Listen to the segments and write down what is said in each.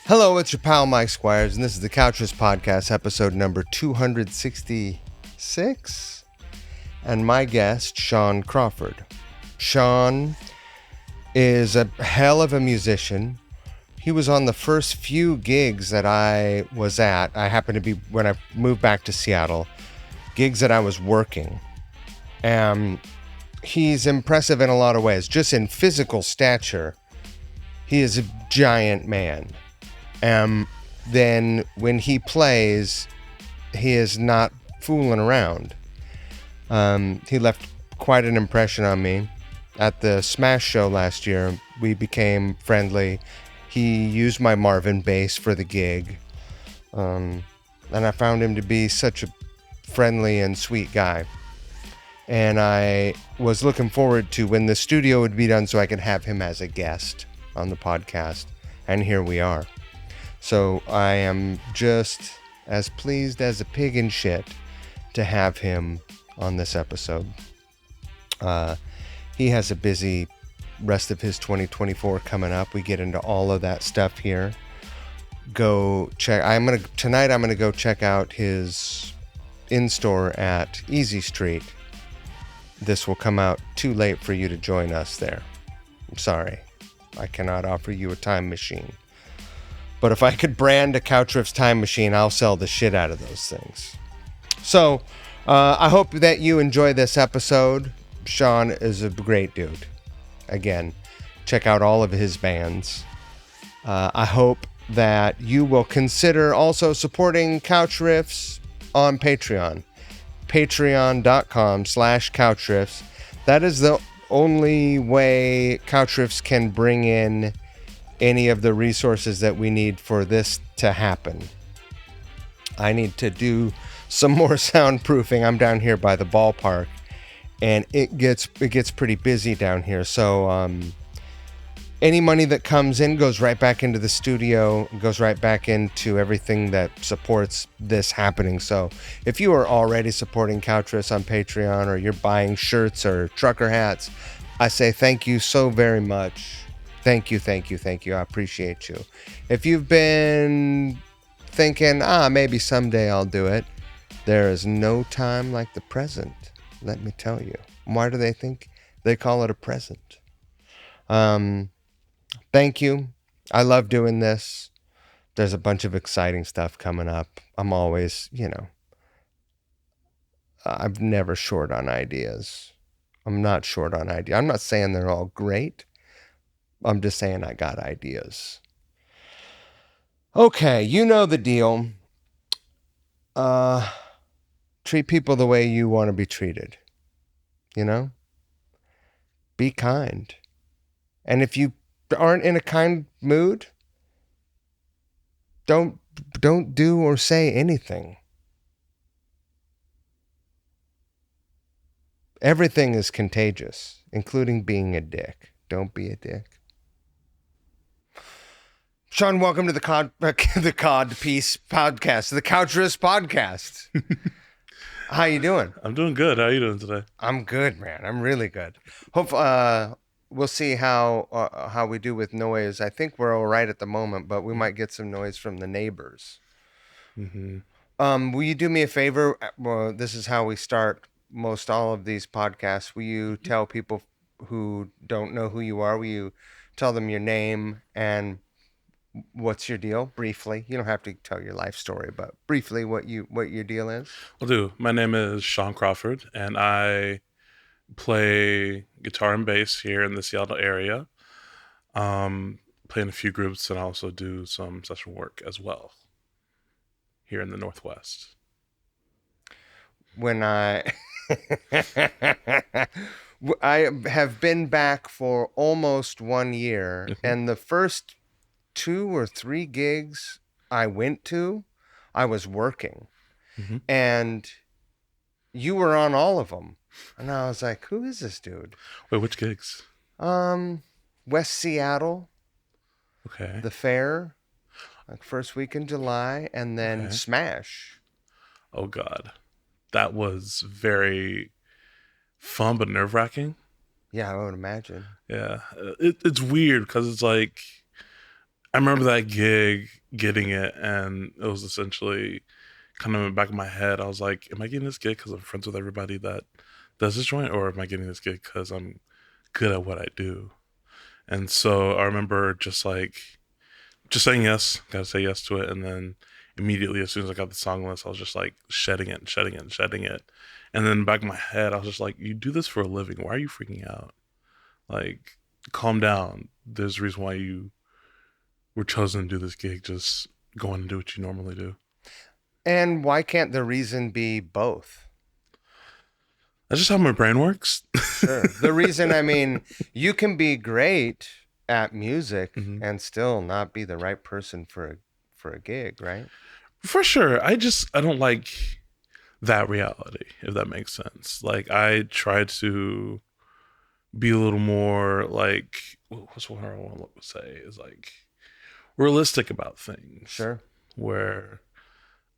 Hello, it's your pal Mike Squires, and this is the Couch Riffs podcast, episode number 266. And my guest, Shaun Crawford. Shaun is a hell of a musician. He was on the first few gigs that I was at. I happened to be, when I moved back to Seattle, gigs that I was working. He's impressive in a lot of ways. Just in physical stature, he is a giant man. Then when he plays, he is not fooling around. He left quite an impression on me. At the Smash show last year, we became friendly. He used my Marvin bass for the gig. And I found him to be such a friendly and sweet guy. And I was looking forward to when the studio would be done so I could have him as a guest on the podcast. And here we are. So I am just as pleased as a pig in shit to have him on this episode. He has a busy rest of his 2024 coming up. We get into all of that stuff here. Tonight I'm gonna go check out his in-store at Easy Street. This will come out too late for you to join us there. I'm sorry. I cannot offer you a time machine. But if I could brand a Couch Riffs time machine, I'll sell the shit out of those things. So, I hope that you enjoy this episode. Shaun is a great dude. Again, check out all of his bands. I hope that you will consider also supporting Couch Riffs on Patreon. Patreon.com/CouchRiffs. That is the only way Couch Riffs can bring in any of the resources that we need for this to happen. I need to do some more soundproofing. I'm down here by the ballpark, and it gets pretty busy down here. So any money that comes in goes right back into the studio, goes right back into everything that supports this happening. So if you are already supporting Couch Riffs on Patreon, or you're buying shirts or trucker hats, I say thank you so very much. Thank you. I appreciate you. If you've been thinking, maybe someday I'll do it, there is no time like the present, let me tell you. Why do they think they call it a present? Thank you. I love doing this. There's a bunch of exciting stuff coming up. I'm always, I'm never short on ideas. I'm not short on ideas. I'm not saying they're all great. I'm just saying I got ideas. Okay, you know the deal. Treat people the way you want to be treated. Be kind. And if you aren't in a kind mood, don't do or say anything. Everything is contagious, including being a dick. Don't be a dick. Shaun, welcome to the Cod Piece podcast, the Couch Riffs podcast. How you doing? I'm doing good. How are you doing today? I'm good, man. I'm really good. Hope we'll see how we do with noise. I think we're all right at the moment, but we might get some noise from the neighbors. Mm-hmm. Will you do me a favor? Well, this is how we start most all of these podcasts. Will you tell people who don't know who you are? Will you tell them your name and what's your deal? Briefly. You don't have to tell your life story, but briefly what your deal is. Will do. My name is Shaun Crawford, and I play guitar and bass here in the Seattle area. Play in a few groups, and I also do some session work as well here in the Northwest. When I have been back for almost 1 year, and the first 2 or 3 gigs I went to, I was working, and you were on all of them, and I was like, "Who is this dude?" Wait, which gigs? West Seattle, Okay. the fair, like first week in July, and then Smash. Oh God, that was very fun but nerve-wracking. Yeah, I would imagine. Yeah, it's weird because it's like I remember that gig, getting it, and it was essentially kind of in the back of my head. I was like, am I getting this gig because I'm friends with everybody that does this joint, or am I getting this gig because I'm good at what I do? And so I remember just saying yes, gotta say yes to it, and then immediately as soon as I got the song list, I was just like shedding it and shedding it and shedding it. And then in the back of my head, I was just like, you do this for a living. Why are you freaking out? Like, calm down. There's a reason why you were chosen to do this gig. Just go on and do what you normally do. And why can't the reason be both? That's just how my brain works. Sure. The reason, I mean, you can be great at music Mhm. and still not be the right person for a gig, right? For sure. I don't like that reality, if that makes sense. Like, I try to be a little more like, what's what I want to say is like realistic about things. Sure. Where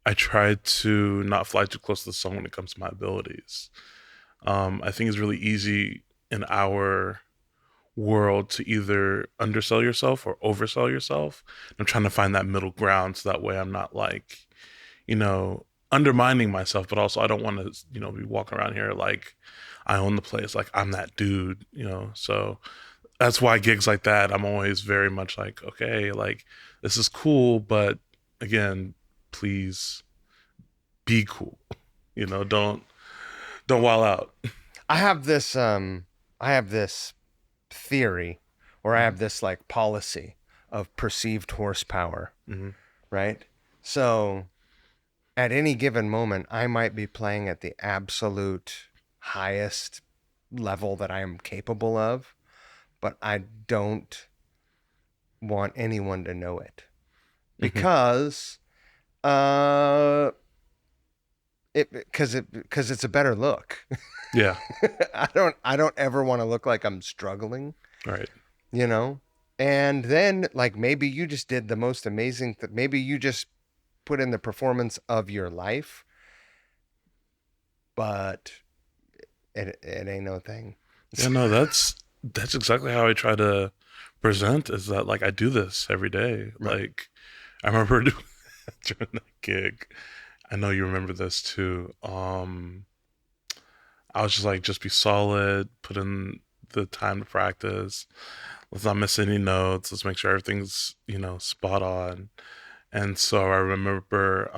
I try to not fly too close to the sun when it comes to my abilities. I think it's really easy in our world to either undersell yourself or oversell yourself. I'm trying to find that middle ground so that way I'm not like, undermining myself, but also I don't want to, be walking around here like I own the place, like I'm that dude. So that's why gigs like that, I'm always very much like, okay, like this is cool, but again, please be cool. Don't wild out. I have this theory, or I have this like policy of perceived horsepower, Mm-hmm. right? So at any given moment, I might be playing at the absolute highest level that I am capable of, but I don't want anyone to know it because because it's a better look. Yeah. I don't ever want to look like I'm struggling, Right. you know? And then like maybe you just did the most amazing maybe you just put in the performance of your life, but it ain't no thing. Yeah, no, that's exactly how I try to present, is that like I do this every day. Right. Like I remember during that gig, I know you remember this too. I was just like, just be solid, put in the time to practice. Let's not miss any notes. Let's make sure everything's, spot on. And so I remember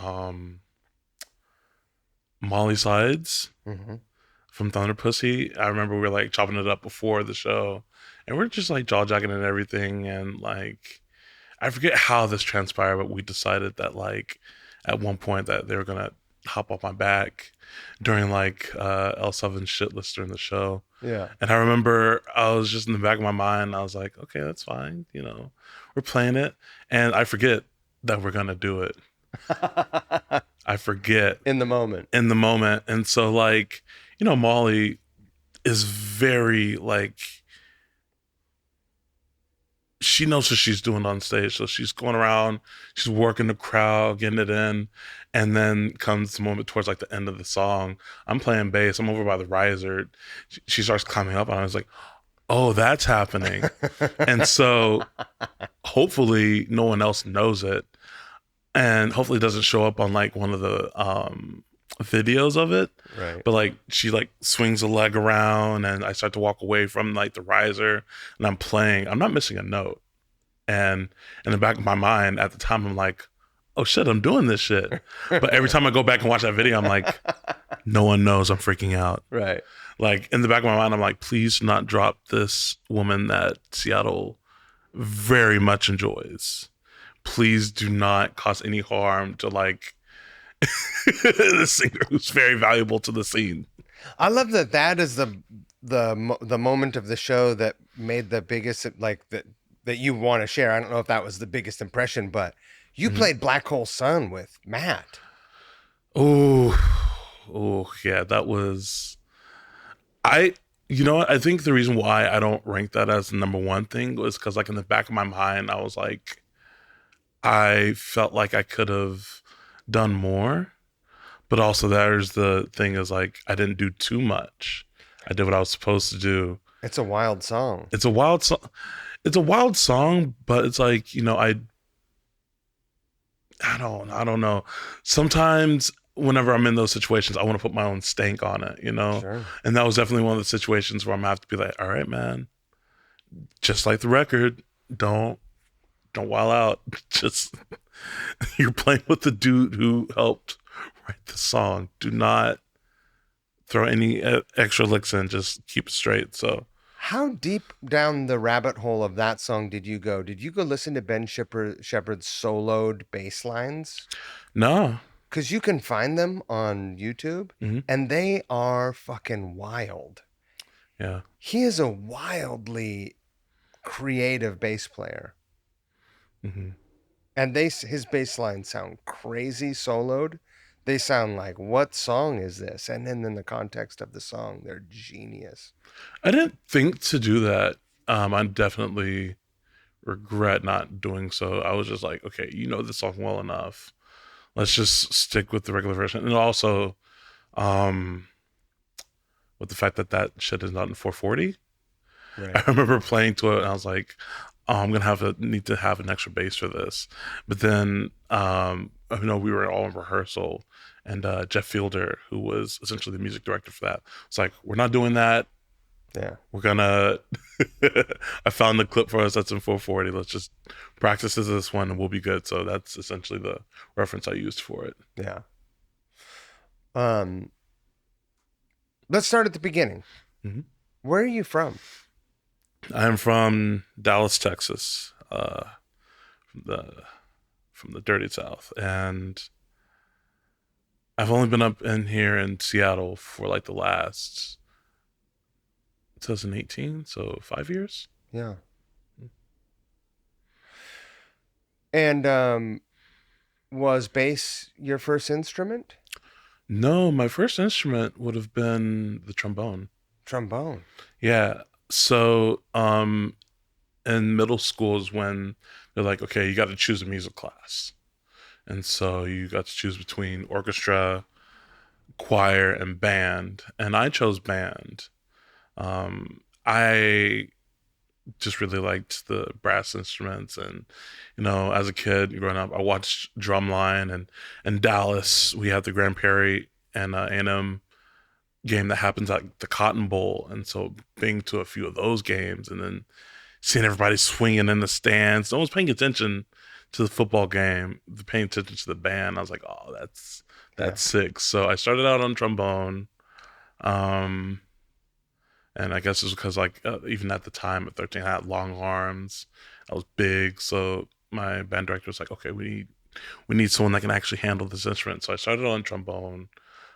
Molly Sides Mm-hmm. from Thunder Pussy. I remember we were like chopping it up before the show, and we're just like jaw jacking and everything. And like, I forget how this transpired, but we decided that like at one point that they were gonna hop off my back during like L7's shit list during the show. Yeah. And I remember I was just in the back of my mind, I was like, okay, that's fine. We're playing it. And I forget that we're gonna do it. I forget In the moment. in the moment. And so like, Molly is very like, she knows what she's doing on stage. So she's going around, she's working the crowd, getting it in. And then comes the moment towards like the end of the song. I'm playing bass. I'm over by the riser. She starts climbing up, and I was like, oh, that's happening. And so hopefully no one else knows it. And hopefully it doesn't show up on like one of the videos of it. Right. But like she like swings a leg around, and I start to walk away from like the riser, and I'm playing. I'm not missing a note. And in the back of my mind at the time, I'm like, oh shit, I'm doing this shit. But every time I go back and watch that video, I'm like, no one knows I'm freaking out. Right. Like in the back of my mind, I'm like, please not drop this woman that Seattle very much enjoys. Please do not cause any harm to like the singer who's very valuable to the scene. I love that that is the moment of the show that made the biggest, like that you want to share. I don't know if that was the biggest impression, but you played Black Hole Sun with Matt. Oh, yeah, that was you know what? I think the reason why I don't rank that as the number one thing was because like in the back of my mind, I was like, I felt like I could have done more. But also there's the thing is like I didn't do too much. I did what I was supposed to do. It's a wild song. It's a wild song. It's a wild song, but it's like, I I don't know. Sometimes whenever I'm in those situations, I want to put my own stank on it, you know? Sure. And that was definitely one of the situations where I'm gonna have to be like, all right, man, just like the record, don't wild out. Just you're playing with the dude who helped write the song. Do not throw any extra licks in. Just keep it straight. So How deep down the rabbit hole of that song did you go? Did you go listen to Shepherd's soloed bass lines? no. Because you can find them on YouTube, Mm-hmm. and they are fucking wild. Yeah. He is a wildly creative bass player, Mm-hmm. and his bass lines sound crazy soloed. They sound like, what song is this? And then in the context of the song, they're genius. I didn't think to do that. I definitely regret not doing so. I was just like, okay, you know this song well enough. Let's just stick with the regular version. And also, um, with the fact that that shit is not in 440, I Right. remember playing to it and I was like, oh, I'm gonna need to have an extra bass for this. But then, we were all in rehearsal, and Jeff Fielder, who was essentially the music director for that, was like, we're not doing that. Yeah. We're gonna. I found the clip for us that's in 440. Let's just practice this one, and we'll be good. So that's essentially the reference I used for it. Yeah. Um, let's start at the beginning. Mm-hmm. Where are you from? I'm from Dallas, Texas, from the dirty South, and I've only been up in here in Seattle for like the last 2018, so 5 years. Yeah. And was bass your first instrument? No, my first instrument would have been the trombone. Trombone. Yeah. So, in middle school is when they're like, okay, you got to choose a music class. And so you got to choose between orchestra, choir, and band. And I chose band. I just really liked the brass instruments. And, as a kid growing up, I watched Drumline, and in Dallas, we had the Grand Prairie and A&M game that happens at the Cotton Bowl. And so being to a few of those games and then seeing everybody swinging in the stands. No one's paying attention to the football game. They're paying attention to the band. I was like, oh, that's sick. So I started out on trombone, um, and I guess it's because like even at the time at 13, I had long arms. I was big, so my band director was like, okay, we need someone that can actually handle this instrument. So I started on trombone.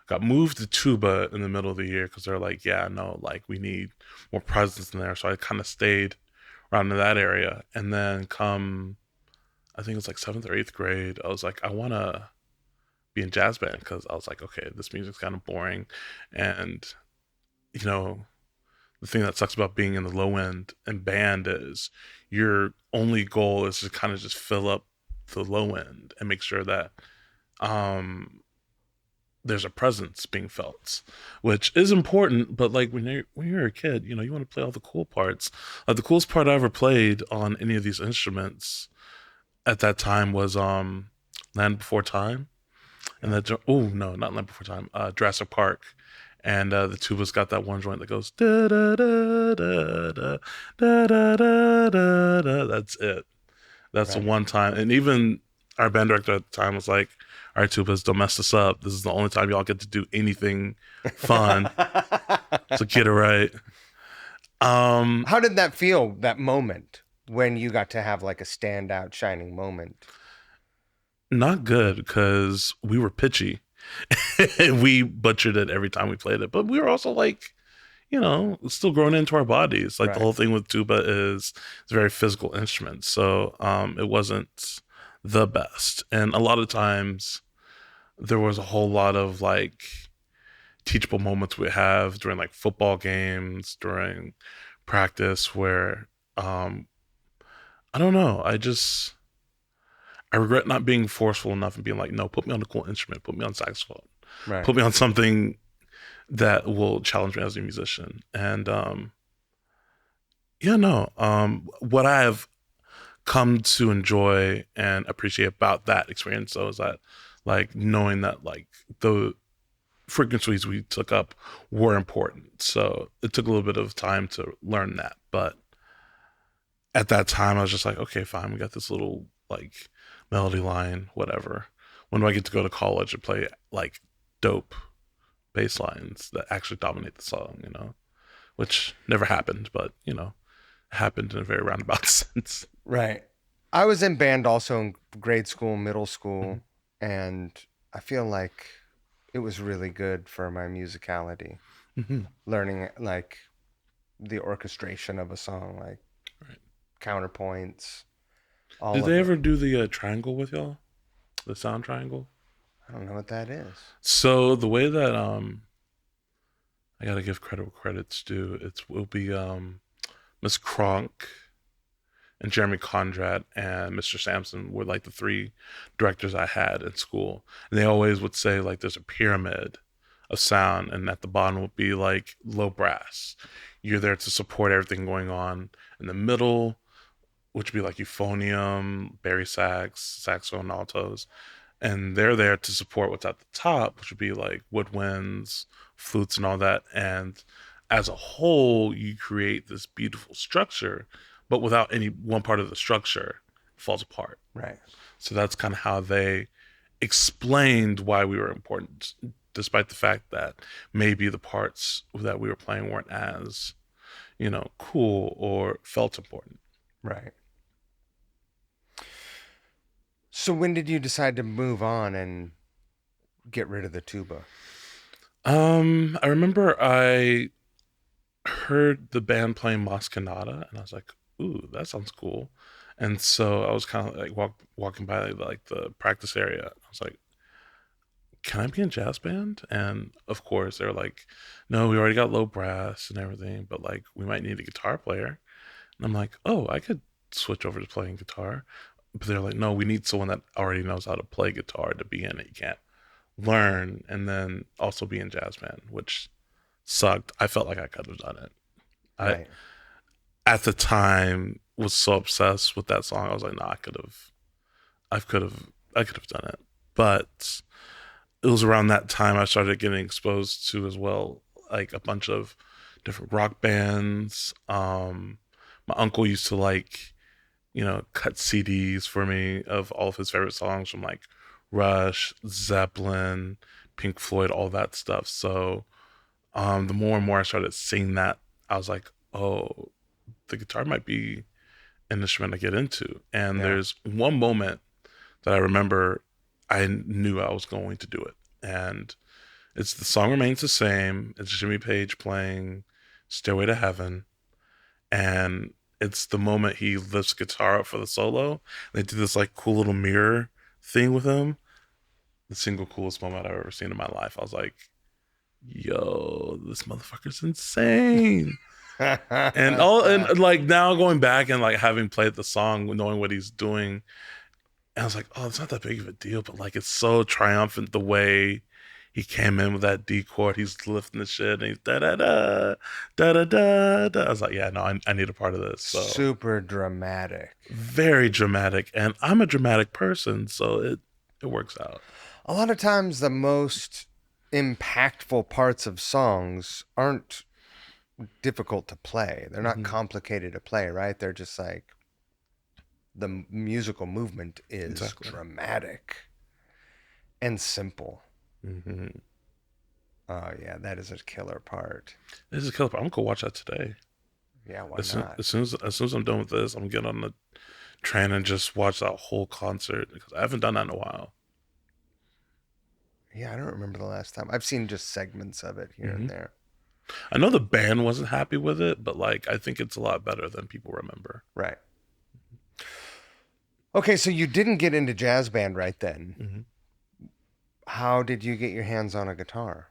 Got moved to tuba in the middle of the year because they're like, yeah, no, like we need more presence in there. So I kind of stayed around in that area. And then I think it was like seventh or eighth grade, I was like, I want to be in jazz band because I was like, okay, this music's kind of boring. And, you know, the thing that sucks about being in the low end and band is your only goal is to kind of just fill up the low end and make sure that there's a presence being felt, which is important. But like when you're a kid, you want to play all the cool parts. The coolest part I ever played on any of these instruments at that time was Land Before Time, and that oh no, not Land Before Time, Jurassic Park, and the tuba's got that one joint that goes da da da da da da da da da da. That's it. That's the Right. one time, and even our band director at the time was like, "All right, tubas, don't mess this up. This is the only time y'all get to do anything fun. So get it right." How did that feel, that moment, when you got to have like a standout shining moment? Not good because we were pitchy. We butchered it every time we played it, but we were also like, still growing into our bodies. Like the Right. whole thing with tuba is it's a very physical instrument, so it wasn't the best. And a lot of times there was a whole lot of like teachable moments we have during like football games, during practice, where I don't know. I regret not being forceful enough and being like, no, put me on a cool instrument, put me on saxophone, Right. put me on something that will challenge me as a musician. And yeah, no. What I have come to enjoy and appreciate about that experience. So is that like knowing that like the frequencies we took up were important. So it took a little bit of time to learn that. But at that time, I was just like, okay, fine. We got this little like melody line, whatever. When do I get to go to college and play like dope bass lines that actually dominate the song, you know? Which never happened, but, you know, happened in a very roundabout sense. Right. I was in band also in grade school, middle school, Mm-hmm. and I feel like it was really good for my musicality. Mm-hmm. Learning like the orchestration of a song, like Right. counterpoints, Did all of they it. ever do the triangle with y'all? The sound triangle? I don't know what that is. So the way that I gotta give credit where credit's due. Will be Miss Kronk and Jeremy Conrad and Mr. Sampson were like the three directors I had in school. And they always would say like there's a pyramid of sound and at the bottom would be like low brass. You're there to support everything going on. In the middle, which would be like euphonium, bari sax, saxophone, altos, and they're there to support what's at the top, which would be like woodwinds, flutes, and all that. And as a whole, you create this beautiful structure, but without any one part of the structure it falls apart. Right. So that's kind of how they explained why we were important, despite the fact that maybe the parts that we were playing weren't as, you know, cool or felt important. Right. So when did you decide to move on and get rid of the tuba? I remember I heard the band playing Moscanata, and I was like, "Ooh, that sounds cool." And so I was kind of like walking by like the practice area. I was like, "Can I be in jazz band?" And of course, they were like, "No, we already got low brass and everything, but like we might need a guitar player." And I'm like, "Oh, I could switch over to playing guitar." But they're like, "No, we need someone that already knows how to play guitar to be in it. You can't learn and then also be in jazz band," which sucked. I felt like I could have done it. I Right. at the time was so obsessed with that song. I was like, nah, I I could have done it. But it was around that time I started getting exposed to as well, like a bunch of different rock bands. My uncle used to like, you know, cut CDs for me of all of his favorite songs from like Rush, Zeppelin, Pink Floyd, all that stuff. So the more and more I started seeing that, I was like, oh, the guitar might be an instrument I get into. And Yeah. there's one moment that I remember I knew I was going to do it. And it's the song remains the same. It's Jimmy Page playing Stairway to Heaven. And it's the moment he lifts guitar up for the solo. They do this like cool little mirror thing with him. The single coolest moment I've ever seen in my life. I was like, yo, this motherfucker's insane. And like now going back and like having played the song, knowing what he's doing, and I was like, oh, it's not that big of a deal, but like it's so triumphant the way he came in with that D chord. He's lifting the shit and he's da da da da da da da. I was like, yeah, no, I need a part of this. So Super dramatic. very dramatic, and I'm a dramatic person, so it works out. A lot of times, the most impactful parts of songs aren't difficult to play. They're not Mm-hmm. complicated to play, right? They're just like the musical movement is Exactly. dramatic and simple. Mm-hmm. Oh, yeah, that is a killer part. This is a killer part. I'm gonna go watch that today. Yeah, why not? As soon as I'm done with this, I'm gonna get on the train and just watch that whole concert because I haven't done that in a while. Yeah, I don't remember the last time. I've seen just segments of it here Mm-hmm. and there. I know the band wasn't happy with it, but like I think it's a lot better than people remember. Right. Okay, so you didn't get into jazz band right then. Mm-hmm. How did you get your hands on a guitar?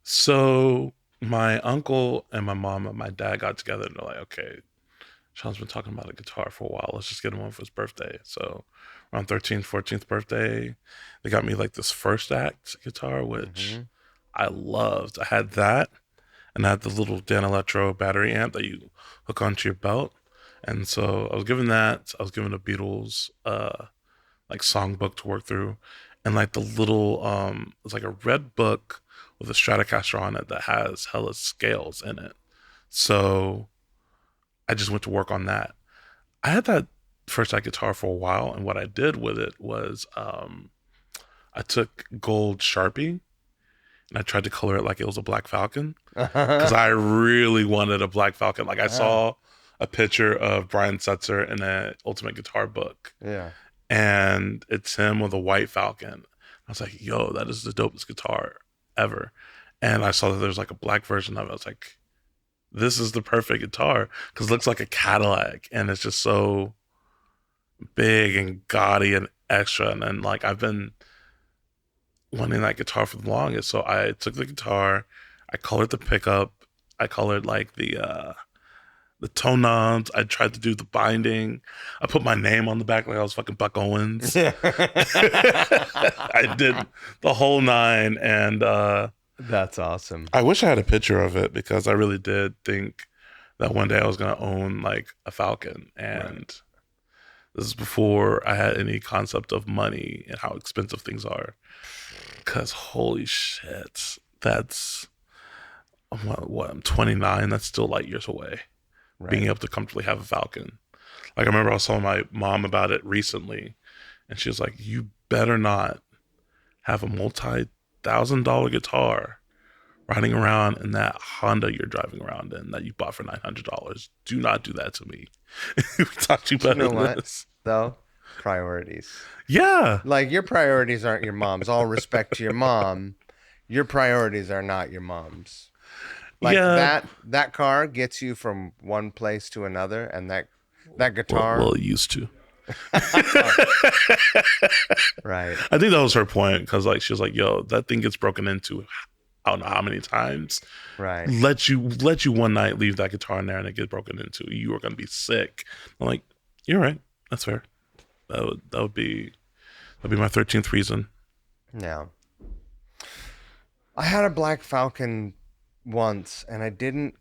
So my uncle and my mom and my dad got together and they're like, okay, Sean's been talking about a guitar for a while. Let's just get him one for his birthday. So around 13th, 14th birthday, they got me like this first act guitar, which Mm-hmm. I loved. I had that and I had the little Dan Electro battery amp that you hook onto your belt. And so I was given that. I was given a Beatles like songbook to work through, and like the little it's like a red book with a Stratocaster on it that has hella scales in it. So I just went to work on that. I had that first act guitar for a while, and what I did with it was I took gold Sharpie and I tried to color it like it was a Black Falcon because I really wanted a Black Falcon. Like I saw a picture of Brian Setzer in an Ultimate Guitar book, Yeah. and it's him with a white Falcon. I was like, yo, that is the dopest guitar ever. And I saw that there's like a black version of it. I was like, this is the perfect guitar because it looks like a Cadillac and it's just so big and gaudy and extra. And then like I've been wanting that guitar for the longest. So I took the guitar, I colored the pickup, I colored like the tone knobs. I tried to do the binding. I put my name on the back like I was fucking Buck Owens. I did the whole nine, and That's awesome. I wish I had a picture of it because I really did think that one day I was gonna own like a Falcon, and this is before I had any concept of money and how expensive things are. Cause holy shit, that's what I'm 29. That's still light years away. Right. Being able to comfortably have a Falcon. Like I remember I was telling my mom about it recently, and she was like, "You better not have a multi-$1,000 guitar riding around in that Honda you're driving around in that you bought for $900. Do not do that to me." We talked to you about What, though? Priorities. Yeah. Like your priorities aren't your mom's. All respect to your mom. Your priorities are not your mom's. Like that car gets you from one place to another, and that guitar. Well, it used to. Right. I think that was her point because like she was like, "Yo, that thing gets broken into. I don't know how many times. Right. Let you one night leave that guitar in there and it gets broken into. You are gonna be sick." I'm like, "You're right. That's fair. That'd be my 13th reason." Yeah. I had a Black Falcon once, and I didn't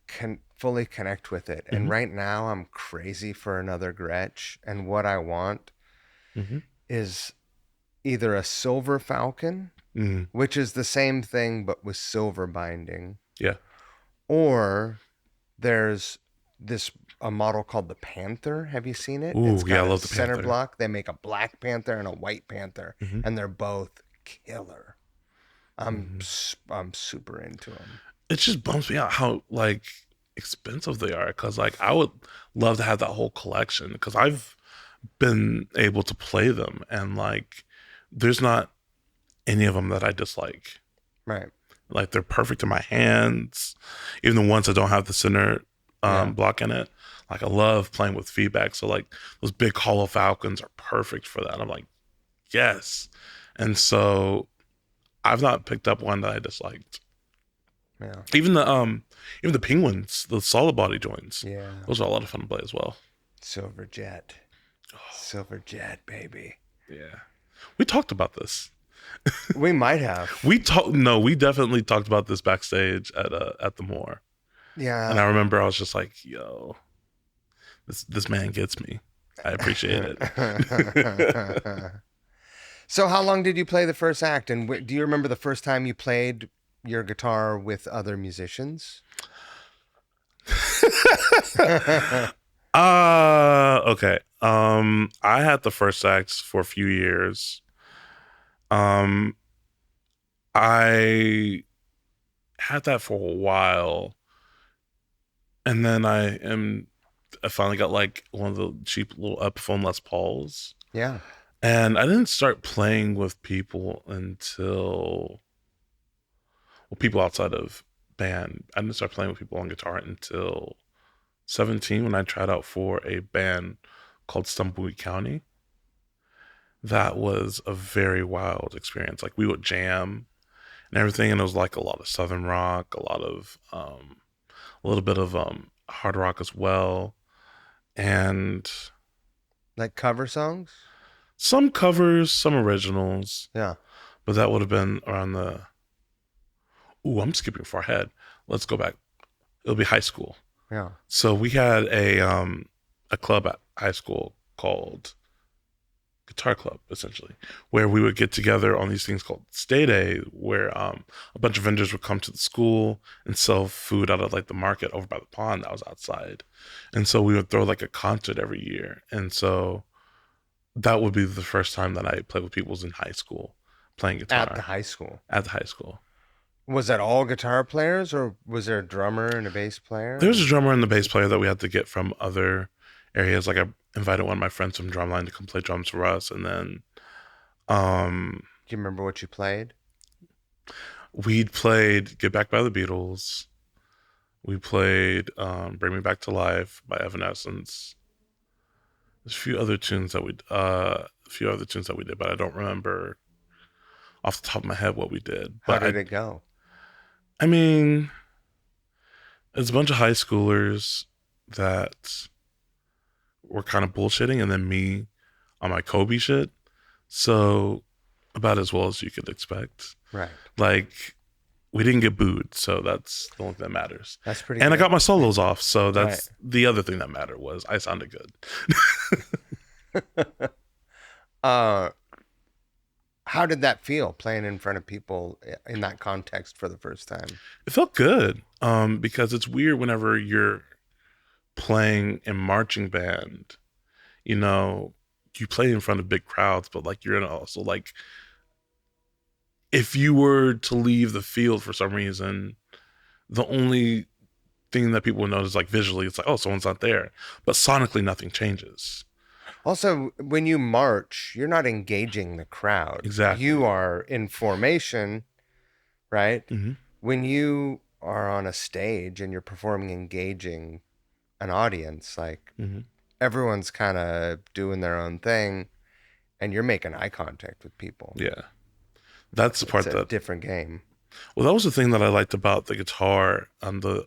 fully connect with it. And right now, I'm crazy for another Gretsch. And what I want is either a silver Falcon, which is the same thing but with silver binding. Yeah. Or there's a model called the Panther. Have you seen it? Ooh, It's got yeah, I love the center Panther. block. They make a Black Panther and a White Panther, and they're both killer. I'm super into them. It just bums me out how like expensive they are because like I would love to have that whole collection because I've been able to play them and like there's not any of them that I dislike. Right. Like they're perfect in my hands, even the ones that don't have the center block in it. Like I love playing with feedback, so like those big hollow Falcons are perfect for that. I'm like, yes, and so I've not picked up one that I disliked. Yeah. Even the penguins, the solid body joints. Yeah. Those are a lot of fun to play as well. Silver Jet, baby. Yeah. We talked about this. We might have. We definitely talked about this backstage at the Moore. Yeah. And I remember I was just like, yo, this man gets me. I appreciate it. So how long did you play the first act? And do you remember the first time you played your guitar with other musicians? Okay. I had the first act for a few years. I had that for a while. And then I finally got like one of the cheap little Epiphone Les Pauls. Yeah. And I didn't start playing with people until, well, people outside of band. I didn't start playing with people on guitar until 17 when I tried out for a band called Stumbleweed County. That was a very wild experience. Like we would jam and everything, and it was like a lot of Southern rock, a little bit of hard rock as well, and like cover songs. Some covers, some originals. Yeah. But that would have been around the... Ooh, I'm skipping far ahead. Let's go back. It'll be high school. Yeah. So we had a club at high school called Guitar Club, essentially, where we would get together on these things called Stay Day, where a bunch of vendors would come to the school and sell food out of like the market over by the pond that was outside. And so we would throw like a concert every year. And so that would be the first time that I played with people was in high school playing At the guitar high school. at the high school. Was that all guitar players, or was there a drummer and a bass player? There was a drummer and the bass player that we had to get from other areas. Like I invited one of my friends from Drumline to come play drums for us, and then um, Do you remember what you played? we'd played "Get Back" by the Beatles. We played "Bring Me Back to Life" by Evanescence. There's a few other tunes that we did, but I don't remember off the top of my head what we did. How But did it go? I mean, it's a bunch of high schoolers that were kind of bullshitting, and then me on my Kobe shit. So about as well as you could expect. Right. Like we didn't get booed, so that's the only thing that matters. That's pretty And good. I got my solos off, so that's the other thing that mattered was I sounded good. uh, how did that feel playing in front of people in that context for the first time? It felt good because it's weird whenever you're playing in marching band, you know, you play in front of big crowds, but like you're also like if you were to leave the field for some reason, the only thing that people would notice like visually, it's like, oh, someone's not there. But sonically nothing changes. Also, when you march, you're not engaging the crowd. Exactly. You are in formation, right? Mm-hmm. When you are on a stage and you're performing engaging an audience, like Mm-hmm. everyone's kind of doing their own thing and you're making eye contact with people. Yeah. That's the part It's a that different game. well, that was the thing that I liked about the guitar and the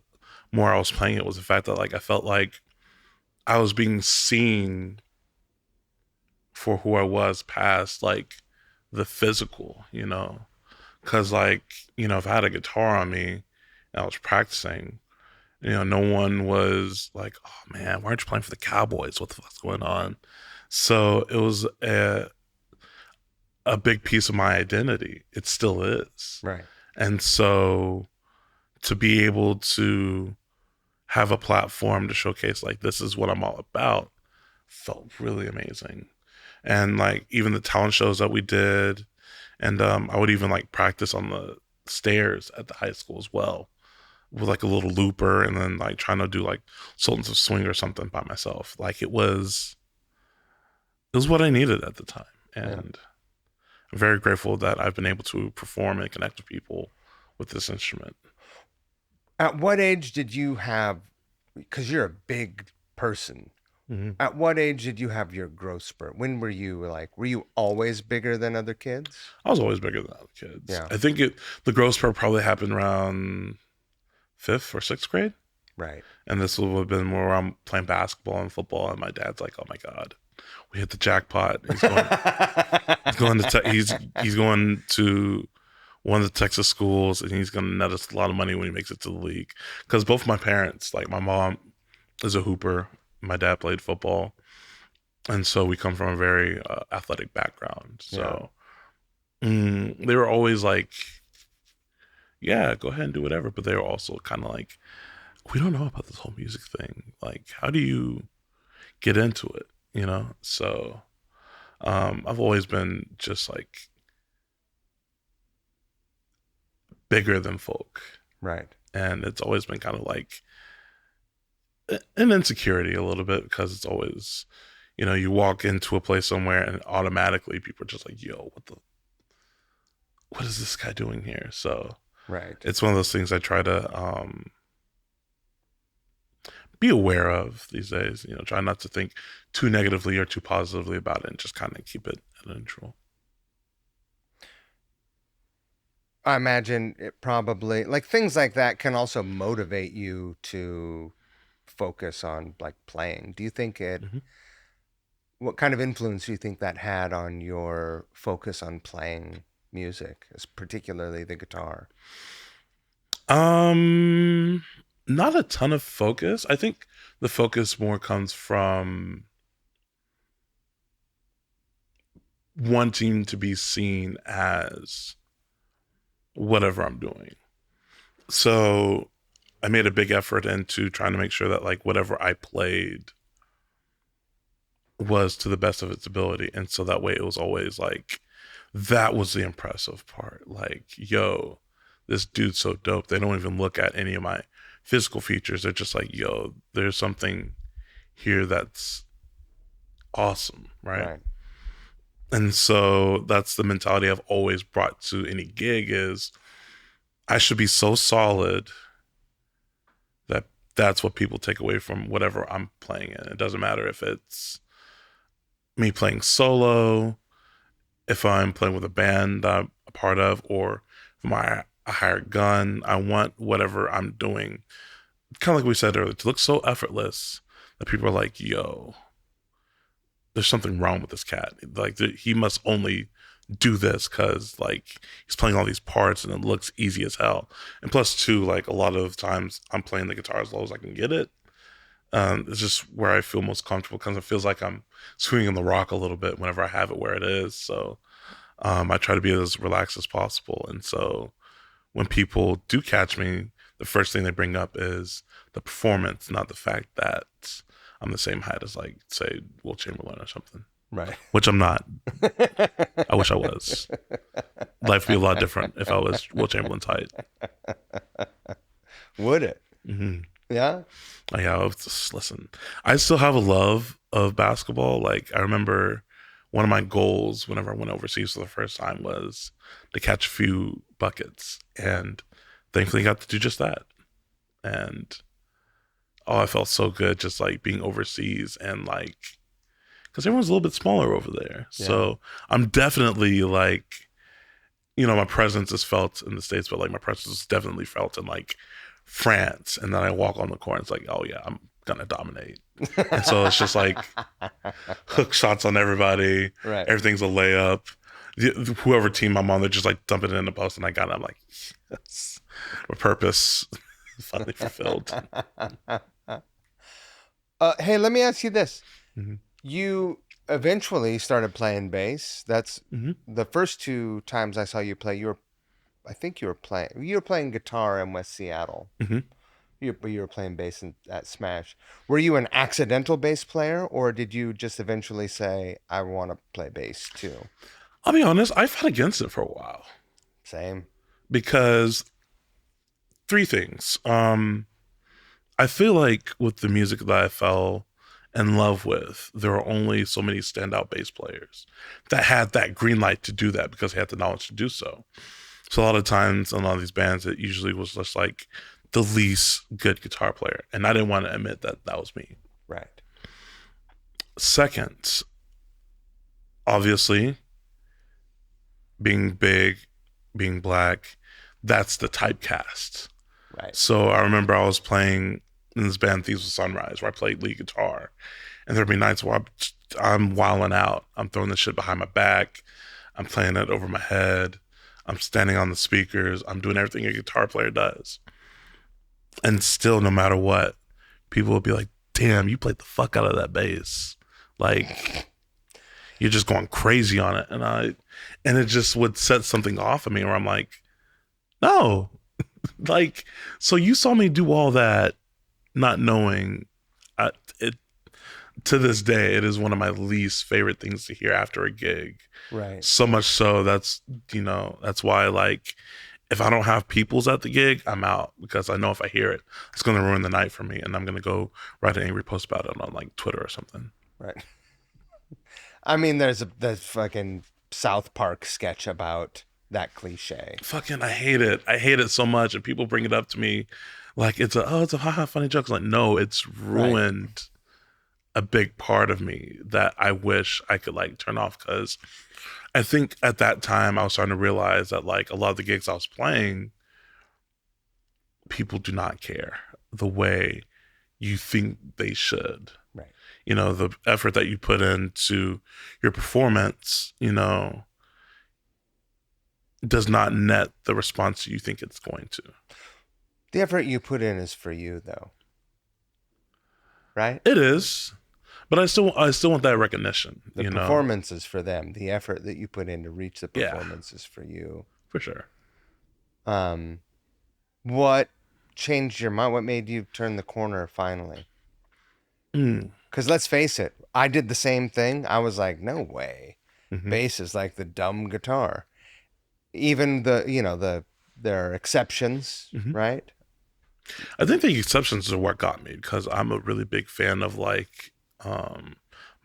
more I was playing it was the fact that like I felt like I was being seen for who I was past like the physical, you know? Cause like, you know, if I had a guitar on me and I was practicing, you know, no one was like, oh man, why aren't you playing for the Cowboys? What the fuck's going on? So it was a big piece of my identity. It still is. Right. And so to be able to have a platform to showcase like this is what I'm all about felt really amazing. And like even the talent shows that we did, and I would even like practice on the stairs at the high school as well with like a little looper, and then like trying to do like Sultans of Swing or something by myself. Like it was what I needed at the time, and I'm very grateful that I've been able to perform and connect with people with this instrument. At what age did you have, because you're a big person, Mm-hmm. at what age did you have your growth spurt? When were you always bigger than other kids? I was always bigger than other kids. Yeah. I think the growth spurt probably happened around 5th or 6th grade. Right. And this would have been more where I'm playing basketball and football, and my dad's like, "Oh my god, we hit the jackpot." He's going to one of the Texas schools, and he's going to net us a lot of money when he makes it to the league. Because both my parents, like my mom, is a hooper. My dad played football, and so we come from a very athletic background. So they were always like, "Yeah, go ahead and do whatever," but they were also kind of like, "We don't know about this whole music thing. Like, how do you get into it?" You know? So I've always been just like bigger than folk. Right. And it's always been kind of like an insecurity a little bit because it's always, you know, you walk into a place somewhere and automatically people are just like, yo, what is this guy doing here? So Right. it's one of those things I try to be aware of these days, you know, try not to think too negatively or too positively about it and just kind of keep it at neutral. I imagine it probably, like, things like that can also motivate you to focus on like playing. Do you think Mm-hmm. what kind of influence do you think that had on your focus on playing music, particularly the guitar? Not a ton of focus. I think The focus more comes from wanting to be seen as whatever I'm doing. So I made a big effort into trying to make sure that like whatever I played was to the best of its ability. And so that way it was always like, that was the impressive part. Like, yo, this dude's so dope. They don't even look at any of my physical features. They're just like, yo, there's something here that's awesome, right? Right. And so that's the mentality I've always brought to any gig is I should be so solid that that's what people take away from whatever I'm playing in. It doesn't matter if it's me playing solo, if I'm playing with a band that I'm a part of, or if I'm a hired gun. I want whatever I'm doing, kind of like we said earlier, to look so effortless that people are like, yo, there's something wrong with this cat. Like he must only do this because like he's playing all these parts and it looks easy as hell. And plus too, like a lot of times I'm playing the guitar as low as I can get it. It's just where I feel most comfortable because it feels like I'm swinging the rock a little bit whenever I have it where it is. So I try to be as relaxed as possible. And so when people do catch me, the first thing they bring up is the performance, not the fact that I'm the same height as like say Will Chamberlain or something. Right. Which I'm not. I wish I was. Life would be a lot different if I was Will Chamberlain's height. Would it? Mm-hmm. Yeah. Oh, yeah. Listen, I still have a love of basketball. Like I remember one of my goals whenever I went overseas for the first time was to catch a few buckets, and thankfully got to do just that. And oh, I felt so good just like being overseas and like because everyone's a little bit smaller over there. Yeah. So I'm definitely like, you know, my presence is felt in the States, but like my presence is definitely felt in like France. And then I walk on the court and it's like, oh yeah, I'm gonna dominate. And so it's just like hook shots on everybody. Right. Everything's a layup. Whoever team I'm on, they're just like dumping it in the post, and I got it. I'm like, yes, my purpose finally fulfilled. Hey, let me ask you this. Mm-hmm. You eventually started playing bass. That's Mm-hmm. the first two times I saw you play. I think you were playing guitar in West Seattle. Mm-hmm. You were playing bass at Smash. Were you an accidental bass player, or did you just eventually say, I want to play bass too? I'll be honest, I fought against it for a while. Same. Because three things. I feel like with the music that I fell in love with, there are only so many standout bass players that had that green light to do that because they had the knowledge to do so. So a lot of times in a lot of these bands, it usually was just like the least good guitar player. And I didn't want to admit that that was me. Right. Second, obviously, being big, being black, that's the typecast. Right. So I remember I was playing in this band, Thieves of Sunrise, where I played lead guitar. And there'd be nights where I'm wilding out. I'm throwing this shit behind my back. I'm playing it over my head. I'm standing on the speakers. I'm doing everything a guitar player does. And still, no matter what, people will be like, damn, you played the fuck out of that bass. Like, you're just going crazy on it. And it just would set something off of me where I'm like, no. Like, so you saw me do all that not knowing. It to this day, it is one of my least favorite things to hear after a gig. Right. So much so that's why like if I don't have peoples at the gig, I'm out because I know if I hear it, it's gonna ruin the night for me, and I'm gonna go write an angry post about it on like Twitter or something. Right. I mean, there's fucking South Park sketch about that cliche. Fucking, I hate it. I hate it so much, and people bring it up to me like it's a haha funny joke. It's like, no, it's ruined a big part of me that I wish I could like turn off, because I think at that time I was starting to realize that like a lot of the gigs I was playing, people do not care the way you think they should. Right. You know, the effort that you put into your performance, you know, does not net the response you think it's going to. The effort you put in is for you, though. right? It is, but I still want that recognition. The performance is for them. The effort that you put in to reach the Yeah, performance is for you. for sure. Um, what changed your mind? What made you turn the corner finally? Mm. Because let's face it, I did the same thing. I was like, no way. Hmm. Bass is like the dumb guitar. Even there are exceptions, Hmm. right? I think the exceptions are what got me because I'm a really big fan of like um,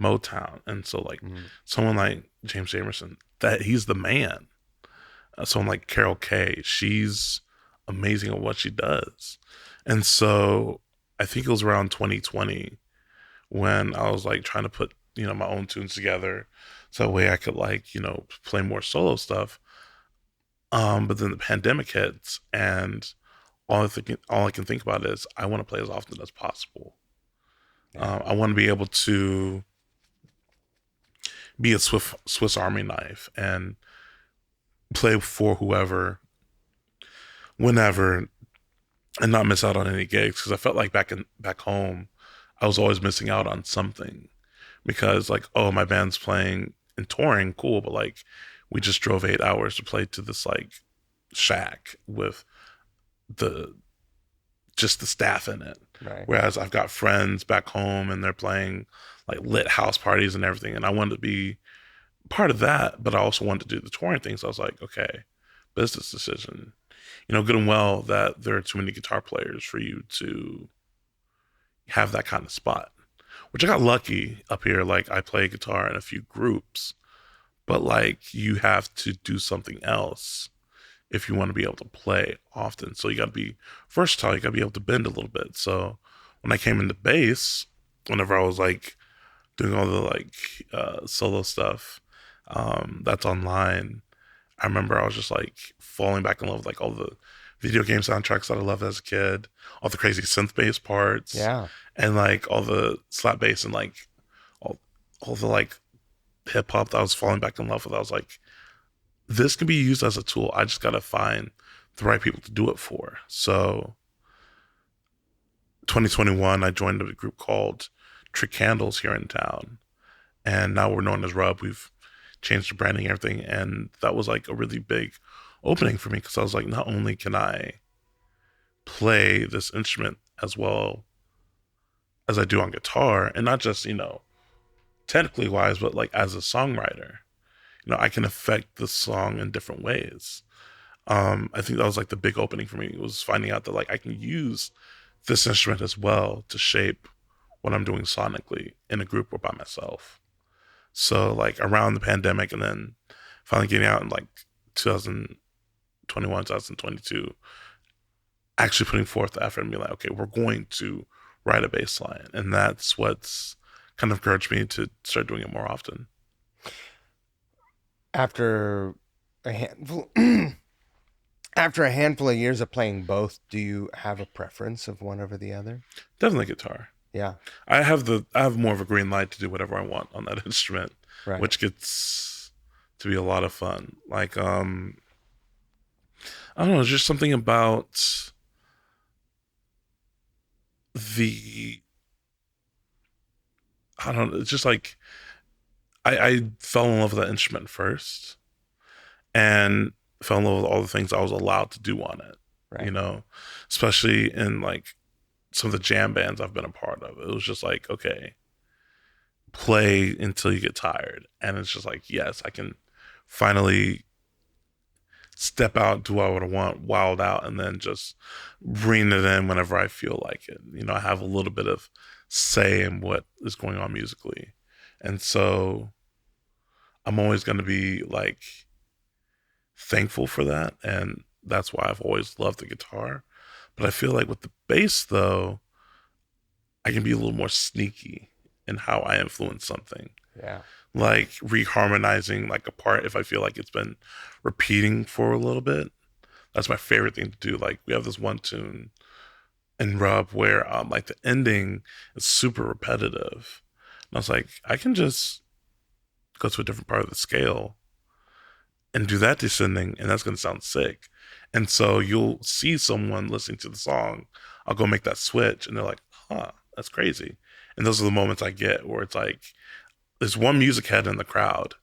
Motown, and so like Mhm. someone like James Jamerson, that he's the man. Someone like Carol Kay, she's amazing at what she does, and so I think it was around 2020 when I was like trying to put my own tunes together, so that way I could like play more solo stuff. But then the pandemic hits, and all I can think about is I want to play as often as possible. Yeah. I want to be able to be a Swiss Army knife and play for whoever, whenever, and not miss out on any gigs. Because I felt like back home, I was always missing out on something. Because like, oh, my band's playing and touring, cool, but like, we just drove 8 hours to play to this like shack with the just the staff in it. Right. Whereas I've got friends back home and they're playing like lit house parties and everything. And I wanted to be part of that, but I also wanted to do the touring thing. So I was like, okay, business decision. Good and well that there are too many guitar players for you to have that kind of spot, which I got lucky up here. Like I play guitar in a few groups, but like you have to do something else if you want to be able to play often. So you got to be versatile. You got to be able to bend a little bit. So when I came into bass, whenever I was like doing all the like solo stuff that's online, I remember I was just like falling back in love with like all the video game soundtracks that I loved as a kid, all the crazy synth bass parts, Yeah. and like all the slap bass and like all all the like hip hop that I was falling back in love with. I was like, this can be used as a tool. I just gotta find the right people to do it for. So 2021, I joined a group called Trick Candles here in town, and now we're known as Rub. We've changed the branding, and everything, and that was like a really big opening for me because I was like, not only can I play this instrument as well as I do on guitar, and not just technically wise, but like as a songwriter, I can affect the song in different ways. I think that was like the big opening for me was finding out that like I can use this instrument as well to shape what I'm doing sonically in a group or by myself. So like around the pandemic and then finally getting out in like 2021, 2022, actually putting forth the effort and being like, okay, we're going to write a bass line. And that's what's kind of encouraged me to start doing it more often. After a handful after a handful of years of playing both, do you have a preference of one over the other? Definitely guitar. Yeah. I have more of a green light to do whatever I want on that instrument, Right. which gets to be a lot of fun. Like I don't know, there's just something about the I don't know, it's just like I fell in love with that instrument first and fell in love with all the things I was allowed to do on it. You Right. know, especially in like some of the jam bands I've been a part of. It was just like, okay, play until you get tired. And it's just like, yes, I can finally step out, do what I want, wild out, and then just bring it in whenever I feel like it. I have a little bit of say in what is going on musically. And so I'm always going to be like thankful for that. And that's why I've always loved the guitar. But I feel like with the bass, though, I can be a little more sneaky in how I influence something. Yeah. Like reharmonizing like a part if I feel like it's been repeating for a little bit. That's my favorite thing to do. Like we have this one tune in Rub where like the ending is super repetitive. And I was like, I can just go to a different part of the scale and do that descending, and that's gonna sound sick. And so you'll see someone listening to the song, I'll go make that switch, and they're like, huh, that's crazy. And those are the moments I get where it's like there's one music head in the crowd,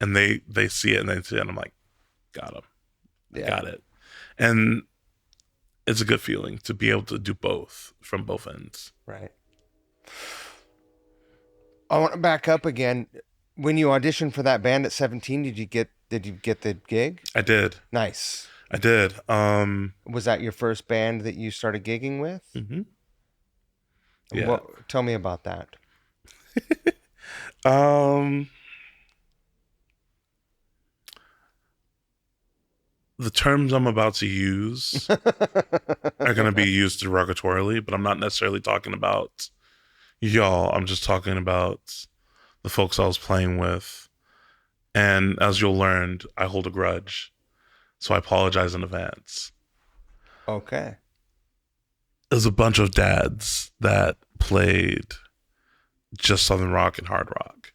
and they see it and they see it, and I'm like, got him, I Yeah. got it, and it's a good feeling to be able to do both from both ends. Right. I want to back up again. When you auditioned for that band at 17, did you get the gig? I did, Nice. I did. Was that your first band that you started gigging with? Hmm. And Yeah. tell me about that. Um, the terms I'm about to use are going to be used derogatorily, but I'm not necessarily talking about y'all. I'm just talking about the folks I was playing with. And as you'll learn, I hold a grudge. So I apologize in advance. Okay. There's a bunch of dads that played just Southern rock and hard rock,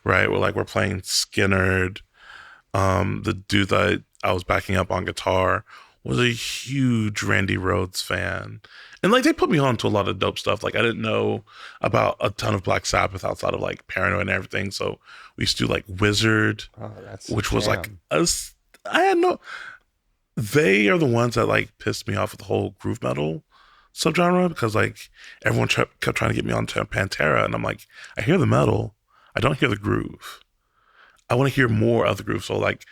right? We're playing Skinnerd. The dude that I was backing up on guitar was a huge Randy Rhoads fan. And like they put me on to a lot of dope stuff. Like I didn't know about a ton of Black Sabbath outside of like Paranoid and everything. So we used to do like Wizard, Oh, that's a which was like jam. I had no, they are the ones that like pissed me off with the whole groove metal subgenre because like everyone kept trying to get me on to Pantera. And I'm like, I hear the metal. I don't hear the groove. I want to hear more of the groove. So like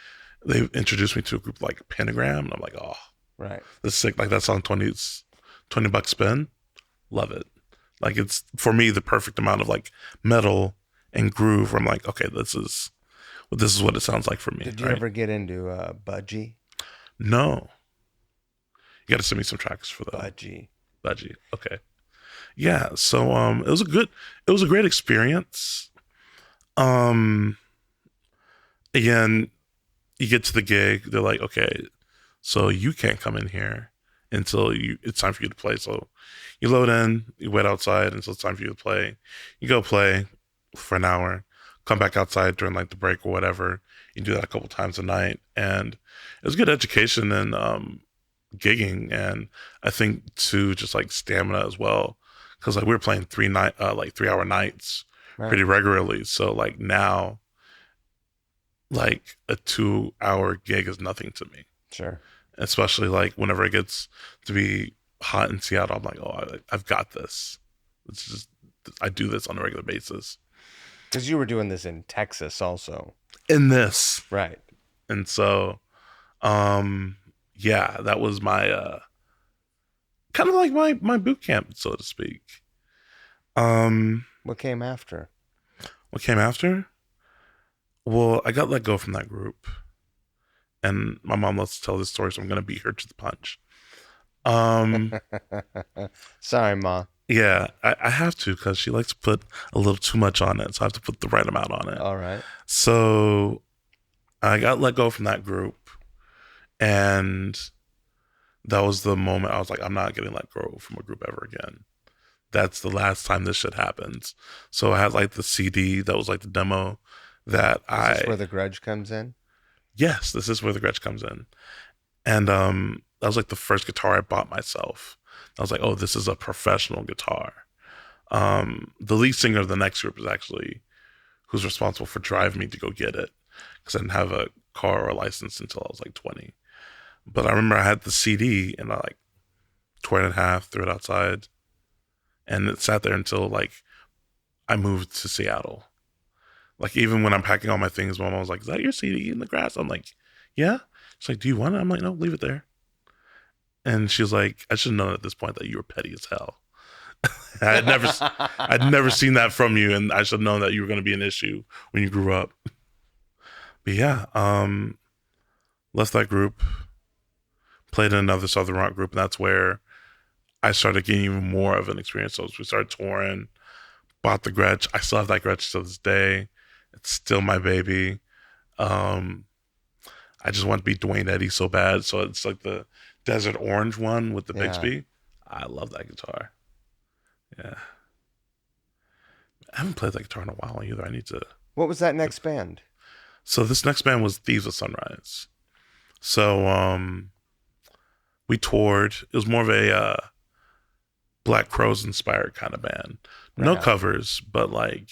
they introduced me to a group like Pentagram, and I'm like, oh, Right. this is sick. Like that song 20 bucks spin. Love it. Like it's for me the perfect amount of like metal and groove where I'm like, okay, this is what it sounds like for me. Did you right? ever get into Budgie? No. You gotta send me some tracks for that. Budgie. Budgie. Okay. Yeah. So it was a great experience. Um again, you get to the gig, they're like, okay, so you can't come in here until it's time for you to play. So you load in, you wait outside until it's time for you to play. You go play for an hour, come back outside during like the break or whatever. You do that a couple times a night. And it was good education and gigging, and I think too just like stamina as well. Cause like we were playing 3-hour nights Right. pretty regularly. So like now like a 2-hour gig is nothing to me, Sure. especially like whenever it gets to be hot in Seattle. I'm like, oh, I've got this. It's just, I do this on a regular basis. Because you were doing this in Texas also. In this. Right. And so, yeah, that was my, kind of like my boot camp, so to speak. What came after? What came after? Well, I got let go from that group, and my mom loves to tell this story, so I'm going to beat her to the punch. Um, Sorry, Ma. yeah, I have to because she likes to put a little too much on it, so I have to put the right amount on it. All right. So I got let go from that group, and that was the moment I was like, I'm not getting let go from a group ever again. That's the last time this shit happens. So I had like the CD that was like the demo that Is this where the grudge comes in? yes, this is where the Gretsch comes in. And that was like the first guitar I bought myself. I was like, oh, this is a professional guitar. The lead singer of the next group is actually who's responsible for driving me to go get it because I didn't have a car or a license until I was like 20. But I remember I had the CD and I like tore it in half, threw it outside, and it sat there until like I moved to Seattle. Like even when I'm packing all my things, my mom was like, "Is that your CD in the grass?" I'm like, "Yeah." She's like, "Do you want it?" I'm like, "No, leave it there." And she was like, "I should have known at this point that you were petty as hell. I'd never seen that from you, and I should have known that you were going to be an issue when you grew up." But yeah, left that group, played in another Southern rock group, and that's where I started getting even more of an experience. So we started touring, bought the Gretsch. I still have that Gretsch to this day. It's still my baby. Um, I just want to be Dwayne Eddy so bad. So it's like the Desert Orange one with the Yeah. Bixby. I love that guitar. Yeah. I haven't played that guitar in a while either. I need to. What was that next band? So this next band was Thieves of Sunrise. So we toured. It was more of a Black Crowes inspired kind of band. No Right. covers, but like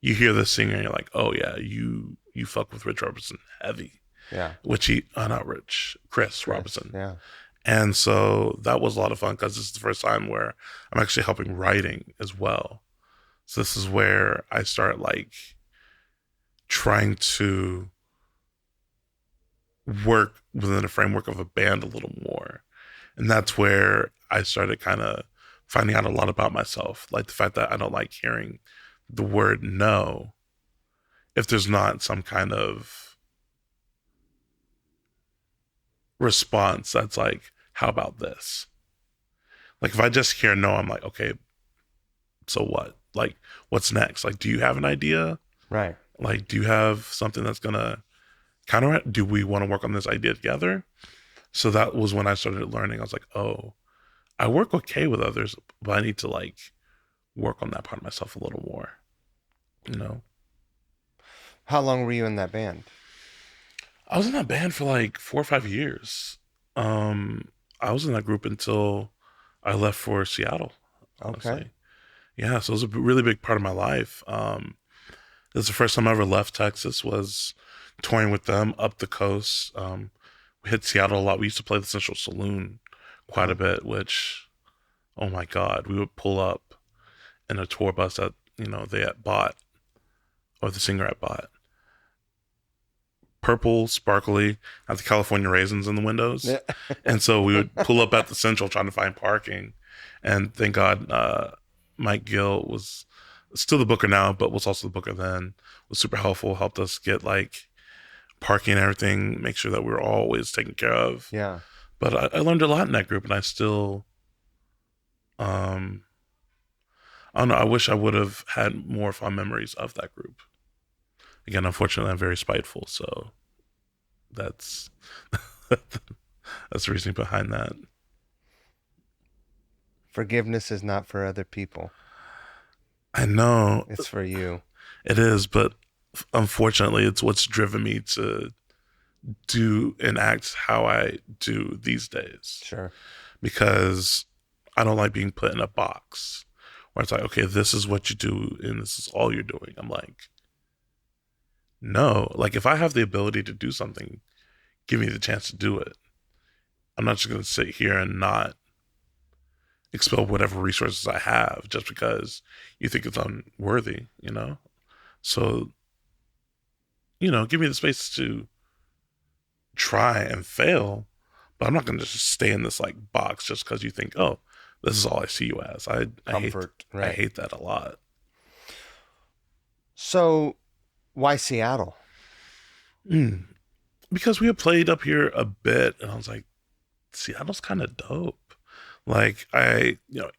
you hear the singer and you're like, oh yeah, you fuck with Rich Robertson heavy. Yeah. Not Rich, Chris Chris. Robertson. Yeah. And so that was a lot of fun because this is the first time where I'm actually helping writing as well. So this is where I start like trying to work within the framework of a band a little more. And that's where I started kind of finding out a lot about myself, like the fact that I don't like hearing the word no if there's not some kind of response that's like, how about this? Like if I just hear no, I'm like, okay, so what? Like, what's next? Like, do you have an idea? Right. Like, do you have something that's gonna counter it? Do we want to work on this idea together? So that was when I started learning. I was like, oh, I work okay with others, but I need to like work on that part of myself a little more, you know? How long were you in that band? I was in that band for like 4 or 5 years. Um, I was in that group until I left for Seattle, Okay. honestly. Yeah, so it was a really big part of my life. This is the first time I ever left Texas, was touring with them up the coast. We hit Seattle a lot. We used to play the Central Saloon quite a bit, which, oh my God, we would pull up in a tour bus that, they had bought, or the singer had bought. Purple, sparkly, had the California raisins in the windows. Yeah. And so we would pull up at the Central trying to find parking. And thank God, Mike Gill was still the booker now, but was also the booker then, was super helpful, helped us get like parking and everything, make sure that we were always taken care of. Yeah. But I learned a lot in that group, and I still, um, I don't know, I wish I would have had more fond memories of that group. Again, unfortunately, I'm very spiteful, so that's that's the reasoning behind that. Forgiveness is not for other people. I know It's for you. it is, but unfortunately, it's what's driven me to do and act how I do these days. Sure. Because I don't like being put in a box where it's like, okay, this is what you do and this is all you're doing. I'm like, no, like if I have the ability to do something, give me the chance to do it. I'm not just going to sit here and not expel whatever resources I have just because you think it's unworthy. So, give me the space to try and fail, but I'm not going to just stay in this like box just because you think, oh, this is all I see you as. Comfort. I Right. hate that a lot. So, why Seattle? Mm. Because we had played up here a bit, and I was like, Seattle's kind of dope. Like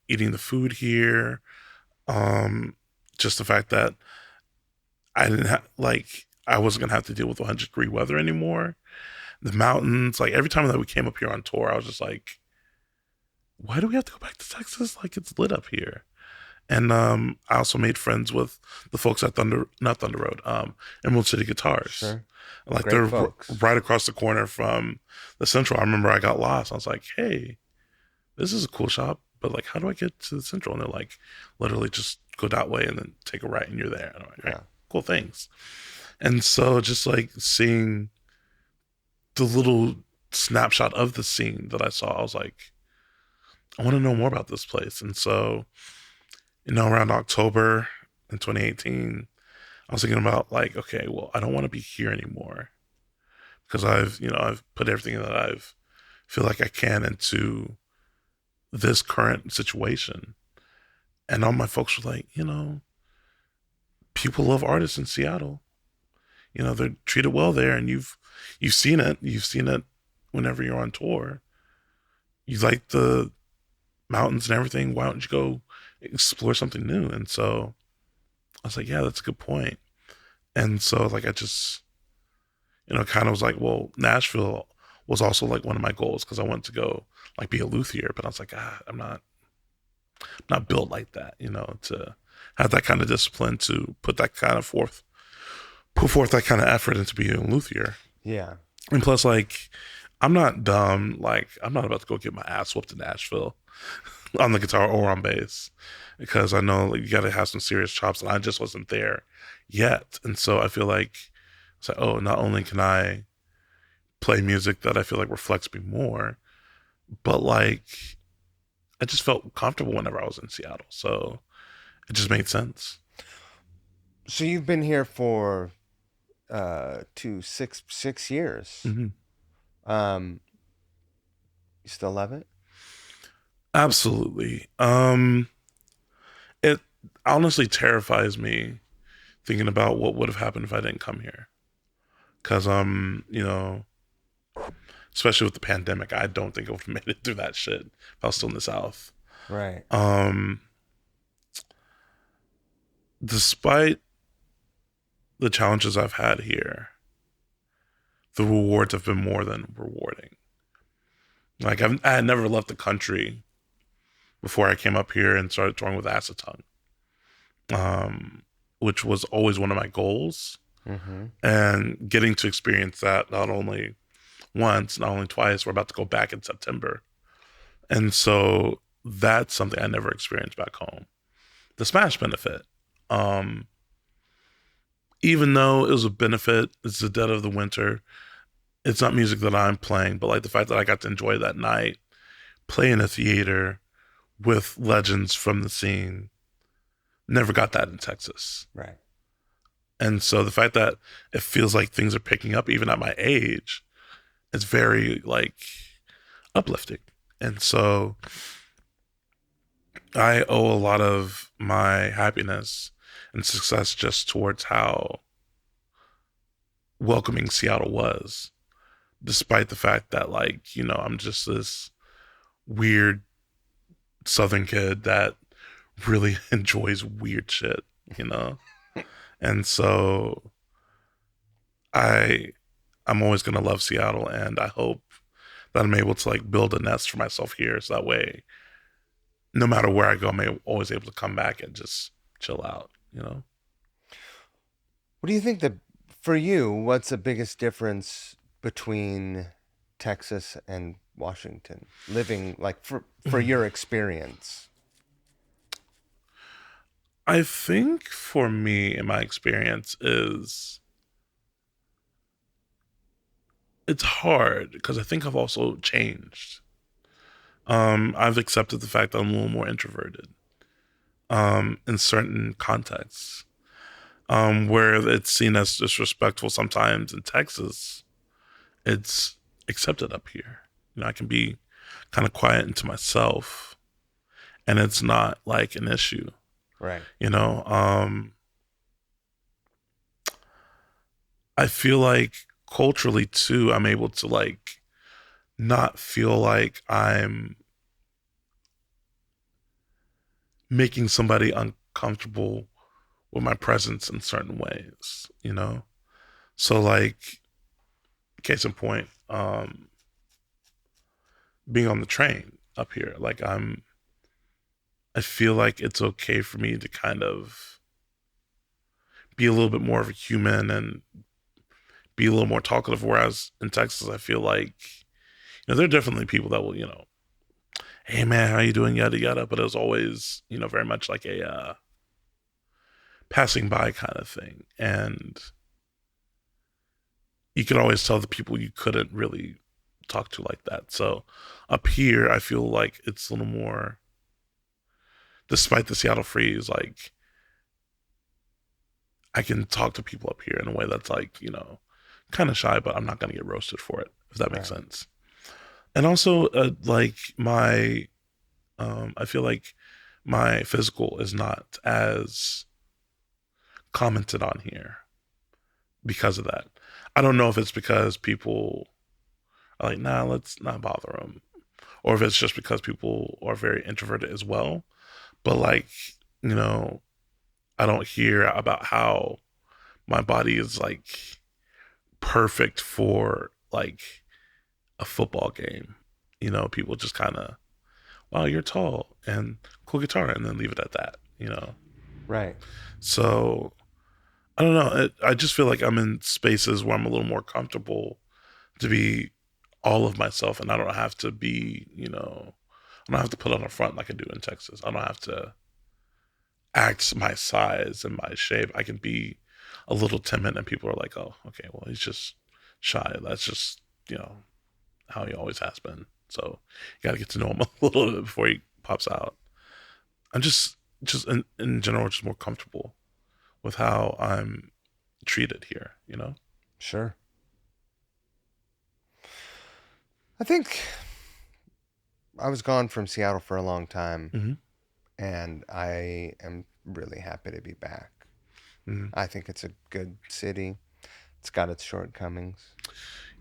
eating the food here, just the fact that I didn't have I wasn't gonna have to deal with 100-degree weather anymore. The mountains, like every time that we came up here on tour, I was just like, why do we have to go back to Texas? Like it's lit up here. And I also made friends with the folks at not Thunder Road, Emerald City Guitars. Sure. Like Great they're folks. right across the corner from the Central. I remember I got lost. I was like, hey, this is a cool shop, but like, how do I get to the Central? And they're like, literally just go that way and then take a right and you're there. And I'm like, all right, cool, thanks. And so just like seeing the little snapshot of the scene that I saw, I was like, I want to know more about this place. And so, around October in 2018, I was thinking about like, okay, well, I don't want to be here anymore because I've put everything that I've feel like I can into this current situation. And all my folks were like, people love artists in Seattle. They're treated well there, and you've seen it. You've seen it whenever you're on tour. You like the mountains and everything. Why don't you go explore something new? And so I was like, yeah, that's a good point. And so like I just, kind of was like, well, Nashville was also like one of my goals because I wanted to go like be a luthier, but I was like, I'm not built like that, to have that kind of discipline to put forth that kind of effort into being a luthier. Yeah. And plus, like, I'm not dumb. Like, I'm not about to go get my ass whooped in Nashville. on the guitar or on bass, because I know like, you got to have some serious chops, and I just wasn't there yet. And so I feel like it's like, oh, not only can I play music that I feel like reflects me more, but like I just felt comfortable whenever I was in Seattle. So it just made sense. So you've been here for six years. Hmm. Um, you still love it? Absolutely. It honestly terrifies me thinking about what would have happened if I didn't come here. Cause especially with the pandemic, I don't think I would have made it through that shit if I was still in the South. Right. Um, Despite the challenges I've had here, the rewards have been more than rewarding. Like I had never left the country before I came up here and started touring with Acetone, um, which was always one of my goals. Mm-hmm. And getting to experience that not only once, not only twice, we're about to go back in September. And so that's something I never experienced back home. The Smash benefit, um, even though it was a benefit, it's the dead of the winter. It's not music that I'm playing, but like the fact that I got to enjoy that night, play in a theater with legends from the scene, never got that in Texas. Right. And so the fact that it feels like things are picking up even at my age, it's very like uplifting. And so I owe a lot of my happiness and success just towards how welcoming Seattle was, despite the fact that, like, I'm just this weird Southern kid that really enjoys weird shit, you know? And so I I'm always gonna love Seattle, and I hope that I'm able to like build a nest for myself here so that way no matter where I go, I'm always able to come back and just chill out. What do you think for you, what's the biggest difference between Texas and Washington? Living like for your experience. I think for me, in my experience, is it's hard because I think I've also changed. I've accepted the fact that I'm a little more introverted in certain contexts, where it's seen as disrespectful sometimes in Texas. It's accepted up here. I can be kind of quiet into myself, and it's not like an issue. Right. You know, I feel like culturally too, I'm able to like not feel like I'm making somebody uncomfortable with my presence in certain ways. So like case in point, being on the train up here, like I feel like it's okay for me to kind of be a little bit more of a human and be a little more talkative. Whereas in Texas, I feel like, there are definitely people that will, hey man, how you doing? Yada yada. But it was always, very much like a passing by kind of thing. And you could always tell the people you couldn't really talk to like that. So up here, I feel like it's a little more, despite the Seattle freeze, like I can talk to people up here in a way that's like, kind of shy, but I'm not going to get roasted for it, if that makes Right. sense. And also, like I feel like my physical is not as commented on here because of that. I don't know if it's because people are like, nah, let's not bother them, or if it's just because people are very introverted as well. But like, you know, I don't hear about how my body is like perfect for like a football game. People just kind of, wow, you're tall and cool guitar, and then leave it at that. Right. So I don't know. I just feel like I'm in spaces where I'm a little more comfortable to be all of myself, and I don't have to be, I don't have to put on a front like I do in Texas. I don't have to act my size and my shape. I can be a little timid, and people are like, "Oh, okay, well, he's just shy. That's just how he always has been." So you got to get to know him a little bit before he pops out. I'm just in general, just more comfortable with how I'm treated here. Sure. I think I was gone from Seattle for a long time, Mm-hmm. and I am really happy to be back. Mm-hmm. I think it's a good city. It's got its shortcomings,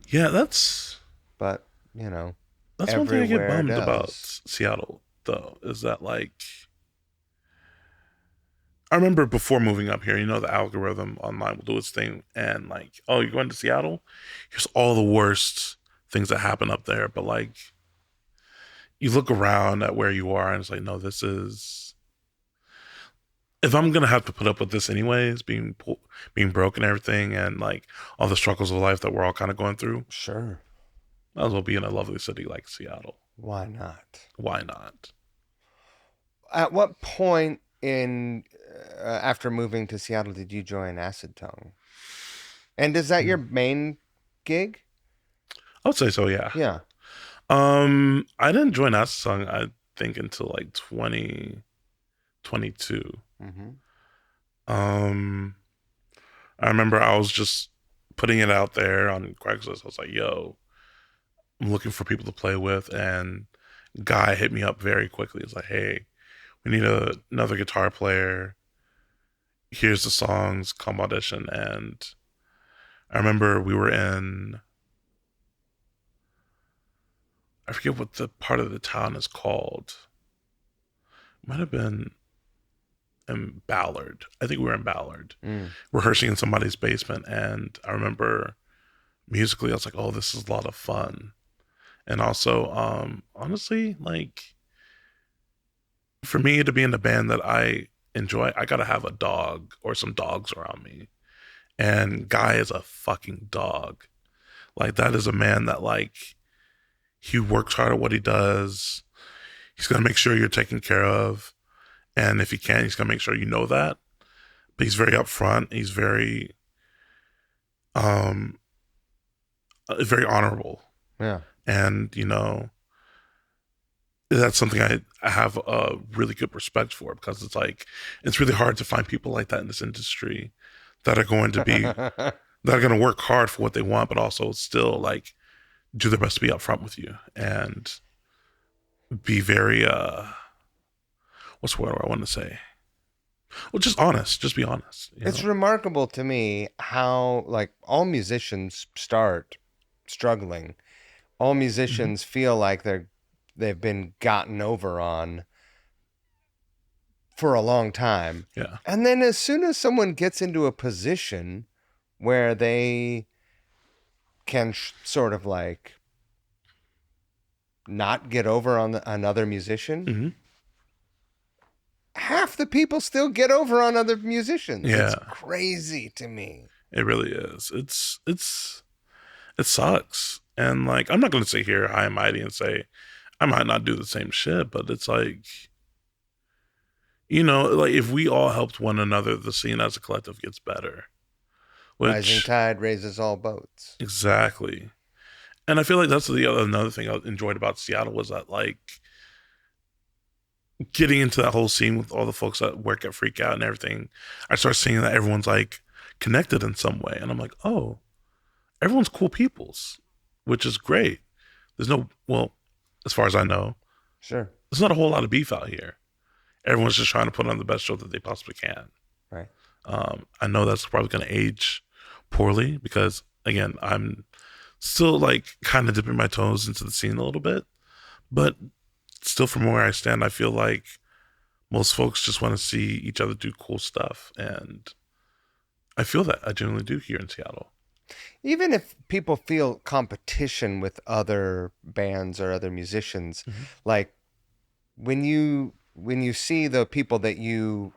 Yeah, but you know, that's one thing I get everywhere bummed about does. Seattle, though, is that I remember before moving up here, the algorithm online will do its thing, and like, oh, you're going to Seattle? Here's all the worst things that happen up there. But like, you look around at where you are, and it's like, no, this is. If I'm gonna have to put up with this anyways, being broke and everything, and like all the struggles of life that we're all kind of going through, Sure. might as well be in a lovely city like Seattle. Why not? Why not? At what point in after moving to Seattle did you join Acid Tongue? And is that your Hmm. main gig? I would say so, yeah. Yeah. I didn't join that song, I think, until like 2022. Mm-hmm. Um, I remember I was just putting it out there on Craigslist. I was like, "Yo, I'm looking for people to play with," and guy hit me up very quickly. It's like, "Hey, we need another guitar player. Here's the songs. Come audition." And I remember we were in, I forget what the part of the town is called. It might have been in Ballard. I think we were in Ballard, Mm. rehearsing in somebody's basement. And I remember musically, I was like, "Oh, this is a lot of fun." And also, honestly, like, for me to be in a band that I enjoy, I gotta have a dog or some dogs around me. And Guy is a fucking dog. Like, that is a man that, like, he works hard at what he does. He's gonna make sure you're taken care of. And if he can, he's gonna make sure you know that. But he's very upfront. He's um very honorable. Yeah. And, that's something I have a really good respect for, because it's like, it's really hard to find people like that in this industry that are going to be that are going to work hard for what they want, but also still like do their best to be upfront with you and be very what's the word I want to say? Well, just honest. Just be honest. It's remarkable to me how like all musicians start struggling. All Mm-hmm. musicians feel like they've been gotten over on for a long time. Yeah. And then as soon as someone gets into a position where they can sort of like not get over on another musician, Mm-hmm. half the people still get over on other musicians. It's Yeah. crazy to me. It really is. It sucks. And like, I'm not going to sit here high and mighty and say I might not do the same shit, but it's like, like, if we all helped one another, the scene as a collective gets better. Rising Which, tide raises all boats. exactly. And I feel like that's another thing I enjoyed about Seattle, was that, like, getting into that whole scene with all the folks that work at Freak Out and everything. I start seeing that everyone's like connected in some way, and I'm like, oh, everyone's cool peoples, which is great. There's no, well, as far as I know, Sure. there's not a whole lot of beef out here. Everyone's just trying to put on the best show that they possibly can. Right. I know that's probably going to age poorly, because again, I'm still like kind of dipping my toes into the scene a little bit, but still, from where I stand, I feel like most folks just want to see each other do cool stuff, and I feel that I genuinely do here in Seattle. Even if people feel competition with other bands or other musicians, Mm-hmm. like when you see the people that you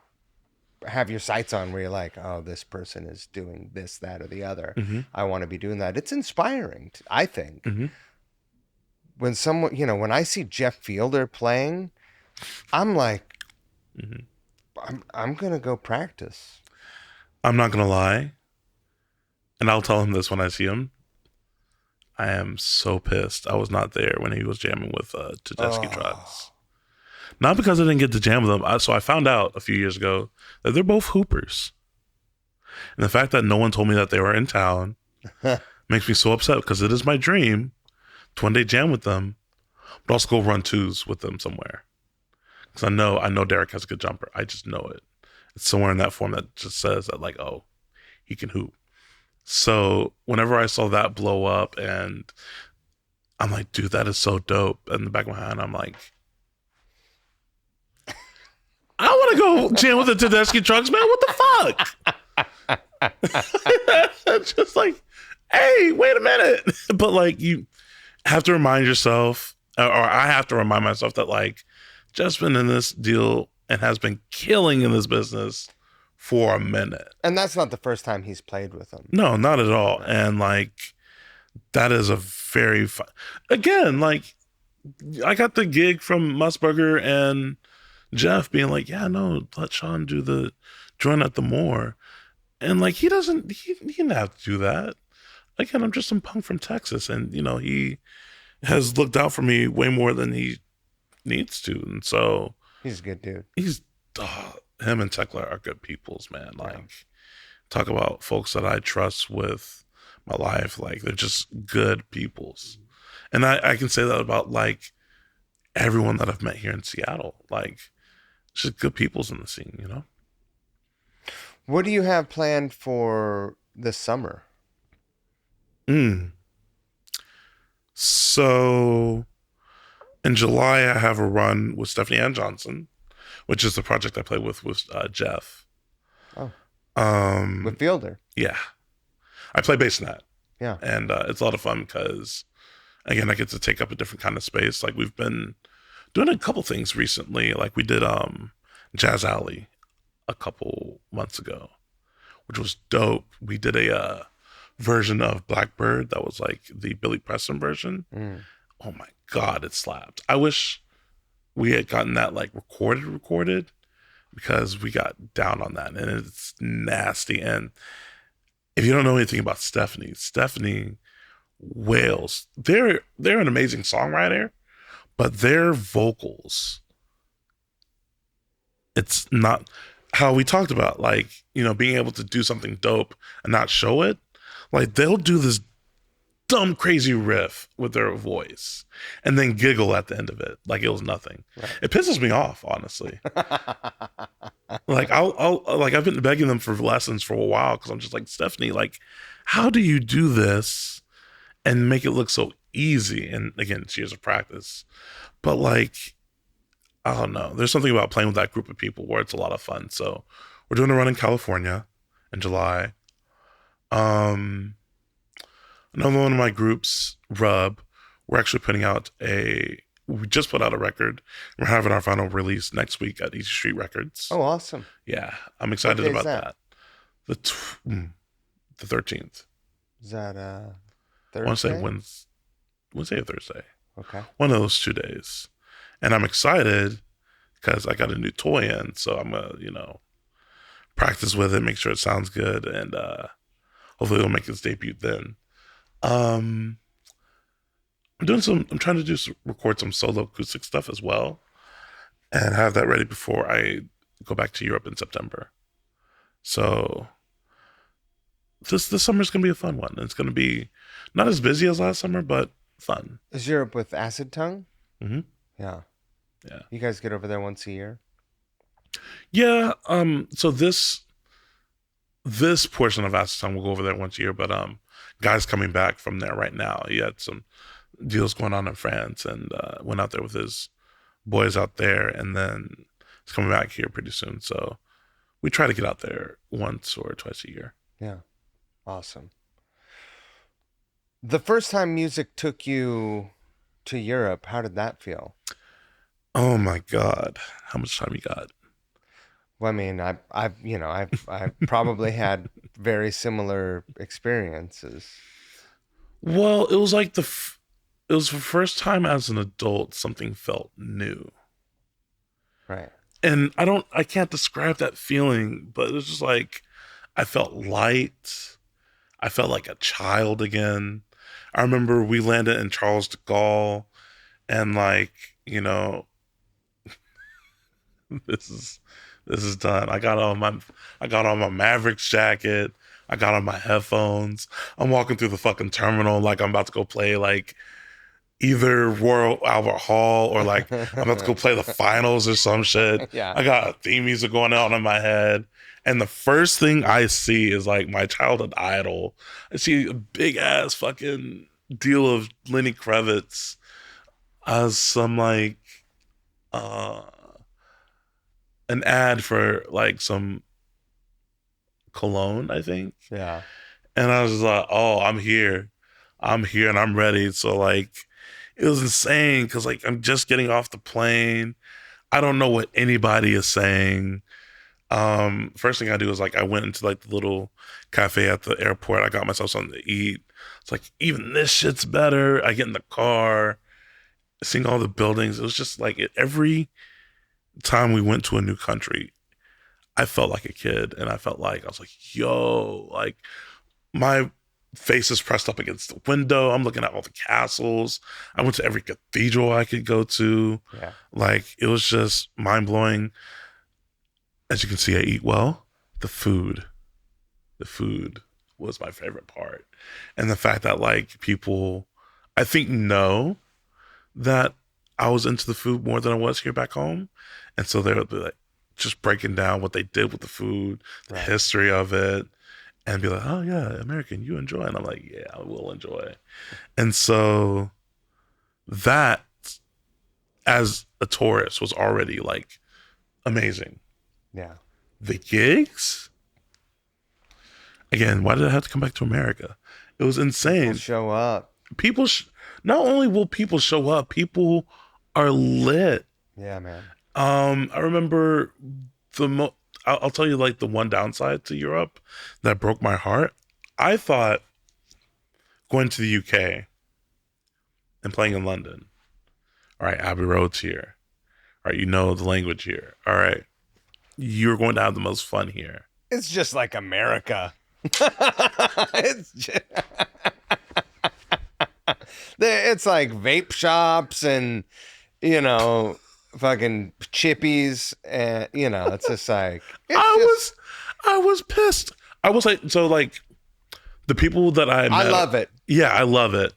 have your sights on where you're like, oh, this person is doing this, that, or the other. Mm-hmm. I want to be doing that. It's inspiring, I think. Mm-hmm. when someone, when I see Jeff Fielder playing, I'm like, Mhm. I'm gonna go practice. I'm not gonna lie, and I'll tell him this when I see him. I am so pissed. I was not there when he was jamming with Tedeschi Trucks. Oh, Not because I didn't get to jam with them. So I found out a few years ago that they're both hoopers. And the fact that no one told me that they were in town makes me so upset because it is my dream to one day jam with them, but also go run twos with them somewhere. Because I know Derek has a good jumper. I just know it. It's somewhere in that form that just says that, like, oh, he can hoop. So whenever I saw that blow up, and I'm like, dude, that is so dope. In the back of my mind, I'm like, I want to go jam with the Tedeschi Trucks, man. What the fuck? Just like, hey, wait a minute. But like, you have to remind yourself, or I have to remind myself that, like, Jeff's been in this deal and has been killing in this business for a minute. and that's not the first time he's played with them. No, not at all. And like, that is a very fun. Again, like, I got the gig from Musburger and Jeff being like, yeah, no, let Shaun do the join at the Moore. And like, he didn't have to do that. Again, I'm just some punk from Texas. And, he has looked out for me way more than he needs to. And so He's a good dude. him and Tekla are good peoples, man. Like, talk about folks that I trust with my life. Like, they're just good peoples. And I can say that about like everyone that I've met here in Seattle. Like, just good peoples in the scene. What do you have planned for this summer? So in July, I have a run with Stephanie Ann Johnson, which is the project I play with Jeff. Oh, Um, with Fielder. yeah, I play bass in that, Yeah. and it's a lot of fun because, again, I get to take up a different kind of space. Like, we've been doing a couple things recently. Like, we did Jazz Alley a couple months ago, which was dope. We did a version of Blackbird that was like the Billy Preston version. Oh my God, it slapped. I wish we had gotten that like recorded because we got down on that, and it's nasty. And if you don't know anything about Stephanie wails. They're an amazing songwriter, but their vocals, it's not how we talked about, like, being able to do something dope and not show it. Like, they'll do this dumb, crazy riff with their voice and then giggle at the end of it like it was nothing. Right. It pisses me off, honestly. Like, I'll like, I've been begging them for lessons for a while because I'm just like, Stephanie, like, how do you do this and make it look so easy? And again, it's years of practice, but like, I don't know. There's something about playing with that group of people where it's a lot of fun. So we're doing a run in California in July. Another one of my groups, Rub, we're actually we just put out a record. We're having our final release next week at Easy Street Records. Oh, awesome. Yeah, I'm excited about that. The 13th. Is that Thursday? I want to say Wednesday or Thursday. Okay. One of those 2 days. And I'm excited because I got a new toy in. So I'm going to, practice with it, make sure it sounds good. And hopefully it'll make its debut then. I'm trying to record some solo acoustic stuff as well and have that ready before I go back to Europe in September. So this summer's going to be a fun one. It's going to be not as busy as last summer, but fun. Is Europe with Acid Tongue? Mm-hmm. Yeah. Yeah. You guys get over there once a year? Yeah. So this portion of Acid Tongue will go over there once a year, but guy's coming back from there right now. He had some deals going on in France and went out there with his boys out there, and then he's coming back here pretty soon. So we try to get out there once or twice a year. Yeah. Awesome. The first time music took you to Europe, how did that feel? Oh my God. How much time you got? Well, I mean, I've probably had very similar experiences. Well, it was like it was the first time as an adult something felt new. Right. And I can't describe that feeling, but it was just like I felt light. I felt like a child again. I remember we landed in Charles de Gaulle, and like, you know, this is this is done. I got on my Mavericks jacket. I got on my headphones. I'm walking through the fucking terminal like I'm about to go play like either Royal Albert Hall or like I'm about to go play the finals or some shit. Yeah. I got theme music going on in my head. And the first thing I see is like my childhood idol. I see a big ass fucking deal of Lenny Kravitz as some like uh an ad for like some cologne, I think. Yeah. And I was just like, oh, I'm here. I'm here and I'm ready. So like it was insane because like I'm just getting off the plane. I don't know what anybody is saying. First thing I do is like I went into like the little cafe at the airport. I got myself something to eat. It's like even this shit's better. I get in the car, seeing all the buildings. It was just like every time we went to a new country, I felt like a kid, and I felt like I was like, yo, like my face is pressed up against the window. I'm looking at all the castles. I went to every cathedral I could go to. Yeah. Like it was just mind blowing. As you can see, I eat well. The food was my favorite part. And the fact that like people, I think, know that I was into the food more than I was here back home. And so they would be like, just breaking down what they did with the food, the Right. history of it, and be like, oh yeah, American, you enjoy. And I'm like, yeah, I will enjoy. And so that, as a tourist, was already like amazing. Yeah. The gigs, again, why did I have to come back to America? It was insane. People show up. People, not only will people show up, people are lit. Yeah, man. I remember I'll tell you like the one downside to Europe that broke my heart. I thought going to the UK and playing in London. All right, Abbey Road's here. All right, you know the language here. All right, you're going to have the most fun here. It's just like America. It's just... it's like vape shops and, you know, fucking chippies, and you know, it's just like I was pissed. I was like, so like the people that I met, I love it. Yeah, I love it.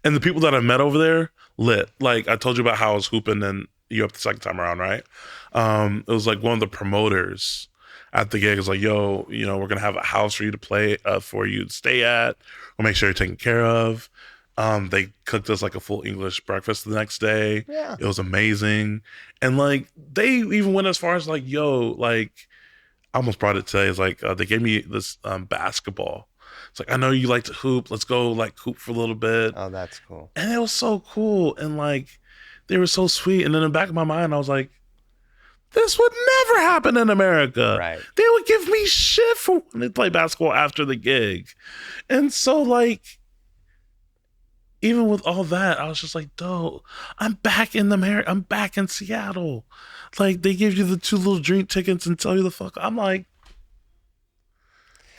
And the people that I met over there, lit. Like I told you about how I was hooping in Europe the second time around, right? It was like one of the promoters at the gig is like, yo, you know, we're gonna have a house for you to play, for you to stay at. We'll make sure you're taken care of. They cooked us like a full English breakfast the next day. Yeah. It was amazing. And like they even went as far as like, yo, like I almost brought it today. It's like they gave me this basketball. It's like, I know you like to hoop. Let's go like hoop for a little bit. Oh, that's cool. And it was so cool. And like they were so sweet. And in the back of my mind, I was like, this would never happen in America. Right. They would give me shit for when they play basketball after the gig. And so like even with all that, I was just like, "Dope! I'm back in America. I'm back in Seattle." Like they give you the 2 little drink tickets and tell you the fuck. I'm like,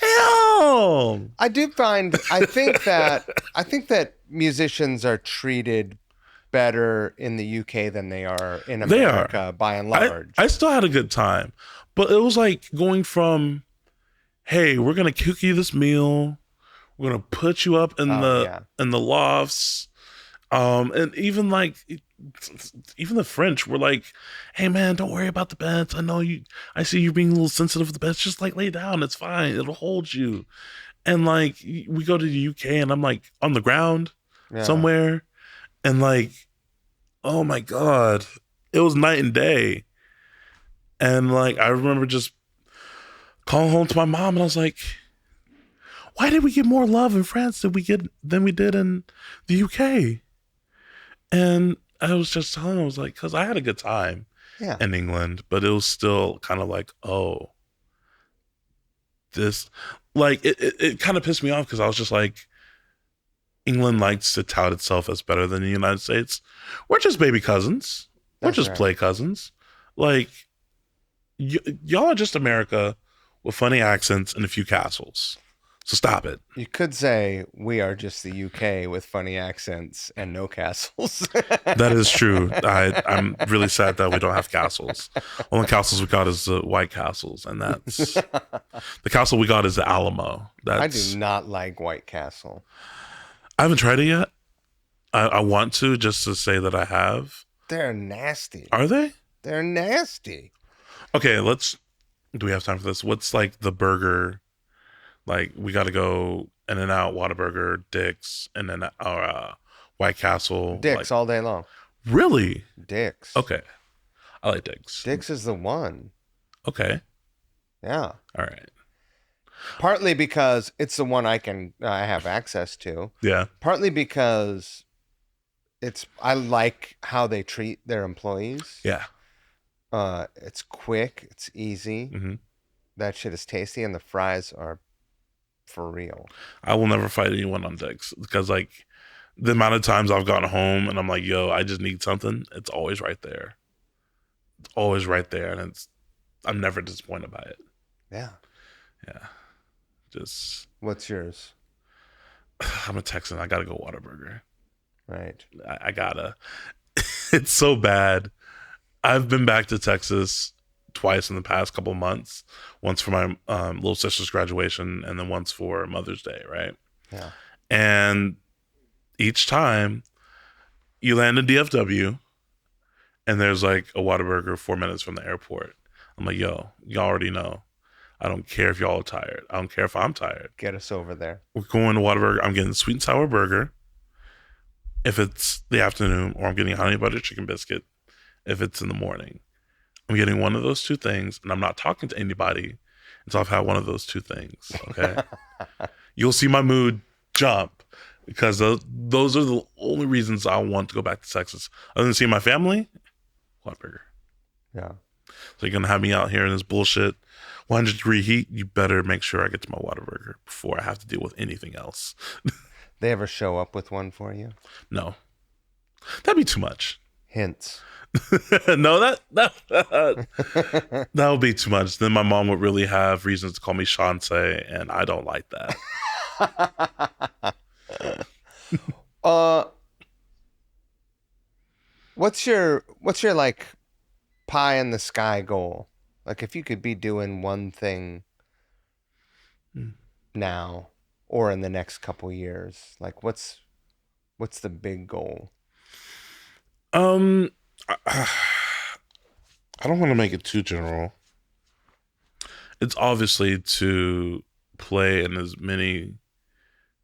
hell. I think that musicians are treated better in the UK than they are in America by and large. I still had a good time, but it was like going from, "Hey, we're gonna cook you this meal. We're gonna put you up in the lofts," and even the French were like, "Hey man, don't worry about the beds. I see you being a little sensitive with the beds. Just like lay down. It's fine. It'll hold you." And like we go to the UK, and I'm like on the ground somewhere, and like, oh my god, it was night and day. And like I remember just calling home to my mom, and I was like, why did we get more love in France than we did in the UK? And I was just telling her, I was like, because I had a good time in England, but it was still kind of like, oh, this, like, it kind of pissed me off because I was just like, England likes to tout itself as better than the United States. We're just baby cousins. We're That's just right. play cousins. Like y'all are just America with funny accents and a few castles. So stop it. You could say we are just the UK with funny accents and no castles. That is true. I'm really sad that we don't have castles. Only castles we got is the White Castles, and that's the castle we got is the Alamo. I do That's not like White Castle. I haven't tried it yet. I want to just to say that I have. They're nasty. Are they? They're nasty. Okay, let's. Do we have time for this? What's like the burger? Like we got to go In-N-Out, Whataburger, Dick's, and then our White Castle. Dick's Like, all day long. really? Dick's. Okay, I like Dick's. Dick's is the one. Okay, Yeah. all right. Partly because it's the one I have access to. Yeah. Partly because I like how they treat their employees. Yeah. It's quick, it's easy. Hmm. That shit is tasty, and the fries are for real. I will never fight anyone on Dick's because like the amount of times I've gone home and I'm like, yo, I just need something. It's always right there. It's always right there, and I'm never disappointed by it. Yeah. Yeah. Just What's yours? I'm a Texan. I gotta go Whataburger. Right. I gotta. It's so bad. I've been back to Texas twice in the past couple of months. Once for my little sister's graduation, and then once for Mother's Day. Right. Yeah. And each time you land in DFW, and there's like a Whataburger 4 minutes from the airport. I'm like, yo, y'all already know. I don't care if y'all are tired. I don't care if I'm tired. Get us over there. We're going to Whataburger. I'm getting sweet and sour burger if it's the afternoon, or I'm getting honey butter chicken biscuit if it's in the morning. I'm getting one of those two things, and I'm not talking to anybody until I've had one of those two things. Okay. You'll see my mood jump because those are the only reasons I want to go back to Texas. Other than seeing my family, Whataburger. Yeah. So you're gonna have me out here in this bullshit 100-degree heat. You better make sure I get to my Whataburger before I have to deal with anything else. They ever show up with one for you? No, that'd be too much. Hints. No, that would be too much. Then my mom would really have reasons to call me Shaunce, and I don't like that. What's your like pie in the sky goal? Like if you could be doing one thing now or in the next couple years, like what's the big goal? I don't want to make it too general. It's obviously to play in as many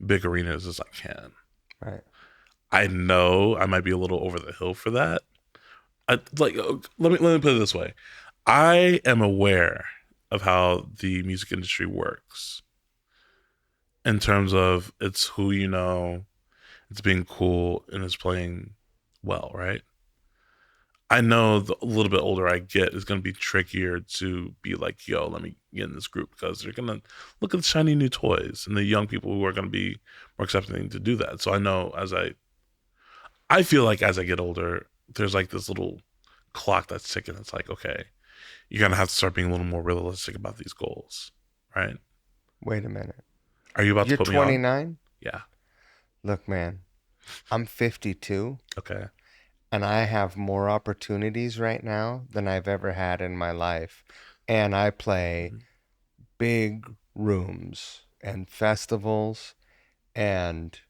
big arenas as I can. Right. I know I might be a little over the hill for that. Let me put it this way. I am aware of how the music industry works in terms of it's who you know, it's being cool, and it's playing well, right? I know the a little bit older I get, it's going to be trickier to be like, yo, let me get in this group because they're going to look at the shiny new toys and the young people who are going to be more accepting to do that. So I know I feel like as I get older, there's like this little clock that's ticking. It's like, okay, you're going to have to start being a little more realistic about these goals, right? Wait a minute. Are you about You're to put me on? 29? Yeah. Look, man, I'm 52 Okay. and I have more opportunities right now than I've ever had in my life. And I play big rooms and festivals. And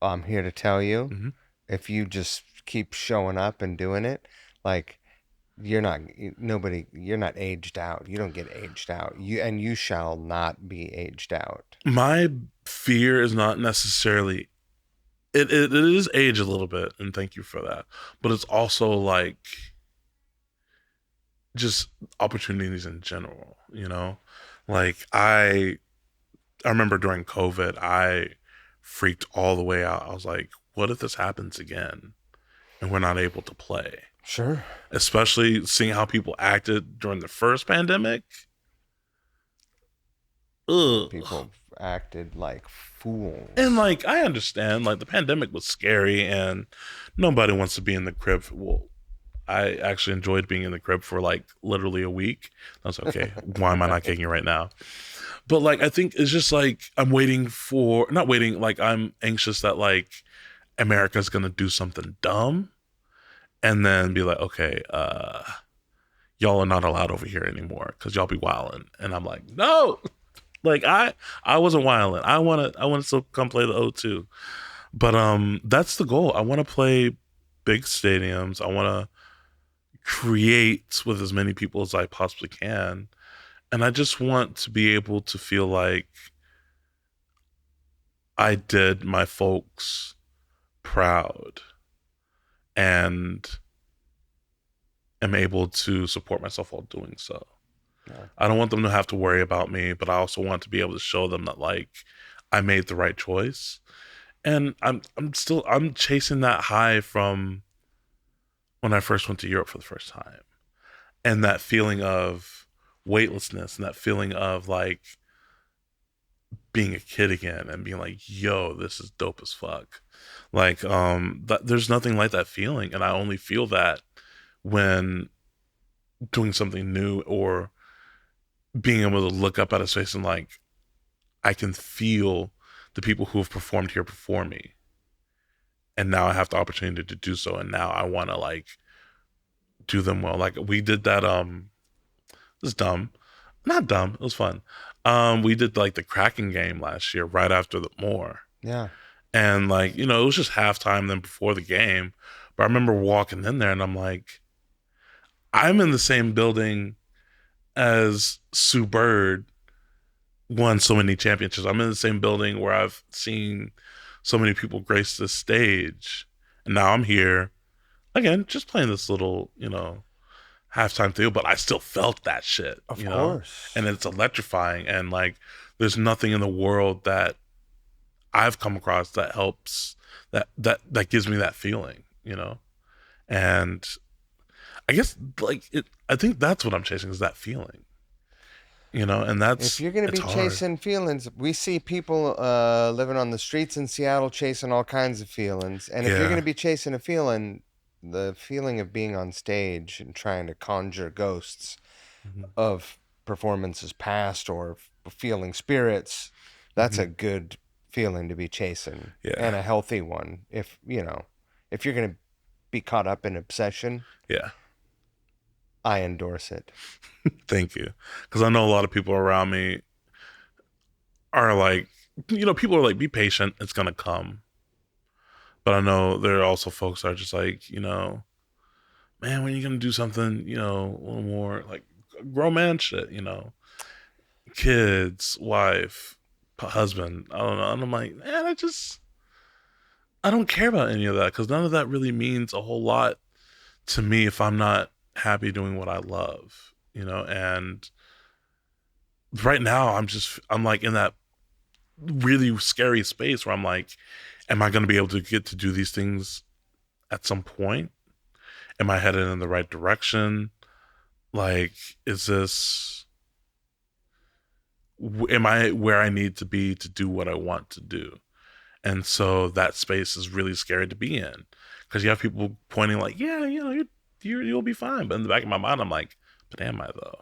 I'm here to tell you, Mhm. if you just keep showing up and doing it, like you're not aged out. You don't get aged out. You shall not be aged out. My fear is not necessarily it is age a little bit, and thank you for that. But it's also like just opportunities in general, you know? Like I remember during COVID, I freaked all the way out. I was like, what if this happens again and we're not able to play? Sure. Especially seeing how people acted during the first pandemic. Ugh. People acted like And fools. like I understand, like the pandemic was scary, and nobody wants to be in the crib. Well, I actually enjoyed being in the crib for like literally a week. I was okay. Why am I not kicking it right now? But like I think it's just like I'm waiting for not waiting. Like I'm anxious that like America's gonna do something dumb, and then be like, okay, y'all are not allowed over here anymore because y'all be wilding. And I'm like, no, like I wasn't wilding. I want to still come play the O2. But that's the goal. I want to play big stadiums. I want to create with as many people as I possibly can. And I just want to be able to feel like I did my folks proud and am able to support myself while doing so. Yeah. I don't want them to have to worry about me, but I also want to be able to show them that like I made the right choice. And I'm chasing that high from when I first went to Europe for the first time. And that feeling of weightlessness and that feeling of like being a kid again and being like, yo, this is dope as fuck. Like, there's nothing like that feeling. And I only feel that when doing something new or being able to look up at his face and like, I can feel the people who have performed here before me. And now I have the opportunity to do so. And now I want to like do them well. Like we did that, it was dumb. Not dumb. It was fun. We did like the Kraken game last year, right after the More, Yeah. and like it was just halftime then before the game. But I remember walking in there, and I'm like, I'm in the same building as Sue Bird won so many championships. I'm in the same building where I've seen so many people grace this stage, and now I'm here again, just playing this little, halftime deal, but I still felt that shit, Of and course. it's electrifying. And like, there's nothing in the world that I've come across that helps that gives me that feeling. And I guess like I think that's what I'm chasing is that feeling. And If that's you're going to it's be hard. chasing feelings, we see people living on the streets in Seattle chasing all kinds of feelings. And if you're going Yeah. to be chasing a feeling, the feeling of being on stage and trying to conjure ghosts Hmm. of performances past or feeling spirits, that's Hmm. a good feeling to be chasing Yeah. and a healthy one. If you're going to be caught up in obsession, Yeah. I endorse it. Thank you, because I know a lot of people around me are like, people are like, be patient, it's gonna come. But I know there are also folks that are just like, man, when are you gonna do something, a little more like grown man shit. Kids, wife, husband, I don't know. And I'm like, man, I don't care about any of that because none of that really means a whole lot to me if I'm not happy doing what I love. And right now I'm like in that really scary space where I'm like, am I gonna be able to get to do these things at some point? Am I headed in the right direction? Like, is this am I where I need to be to do what I want to do? And so that space is really scary to be in because you have people pointing like, yeah, you'll be fine. But in the back of my mind, I'm like, but am I though?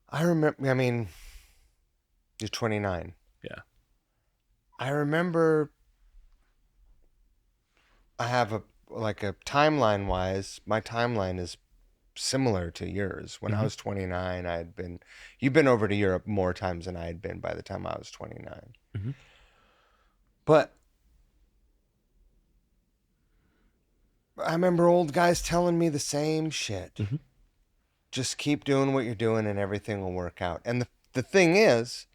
I mean, you're 29. Yeah. I remember I have a timeline wise, my timeline is similar to yours. When I Hmm. was 29, you've been over to Europe more times than I had been by the time I was 29. Hmm. But I remember old guys telling me the same shit. Hmm. Just keep doing what you're doing and everything will work out. And the thing is,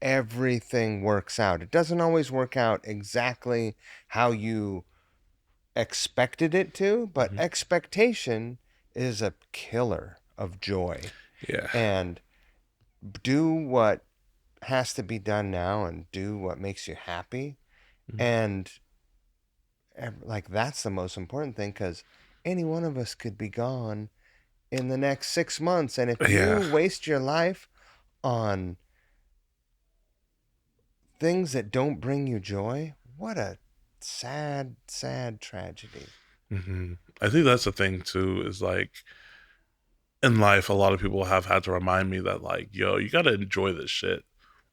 everything works out. It doesn't always work out exactly how you expected it to, but Hmm. expectation is a killer of joy. Yeah. And do what has to be done now and do what makes you happy. Hmm. And like that's the most important thing because any one of us could be gone in the next 6 months. And if you Yeah. waste your life on things that don't bring you joy, what a sad, sad tragedy. I think that's the thing too. Is like in life, a lot of people have had to remind me that like, yo, you got to enjoy this shit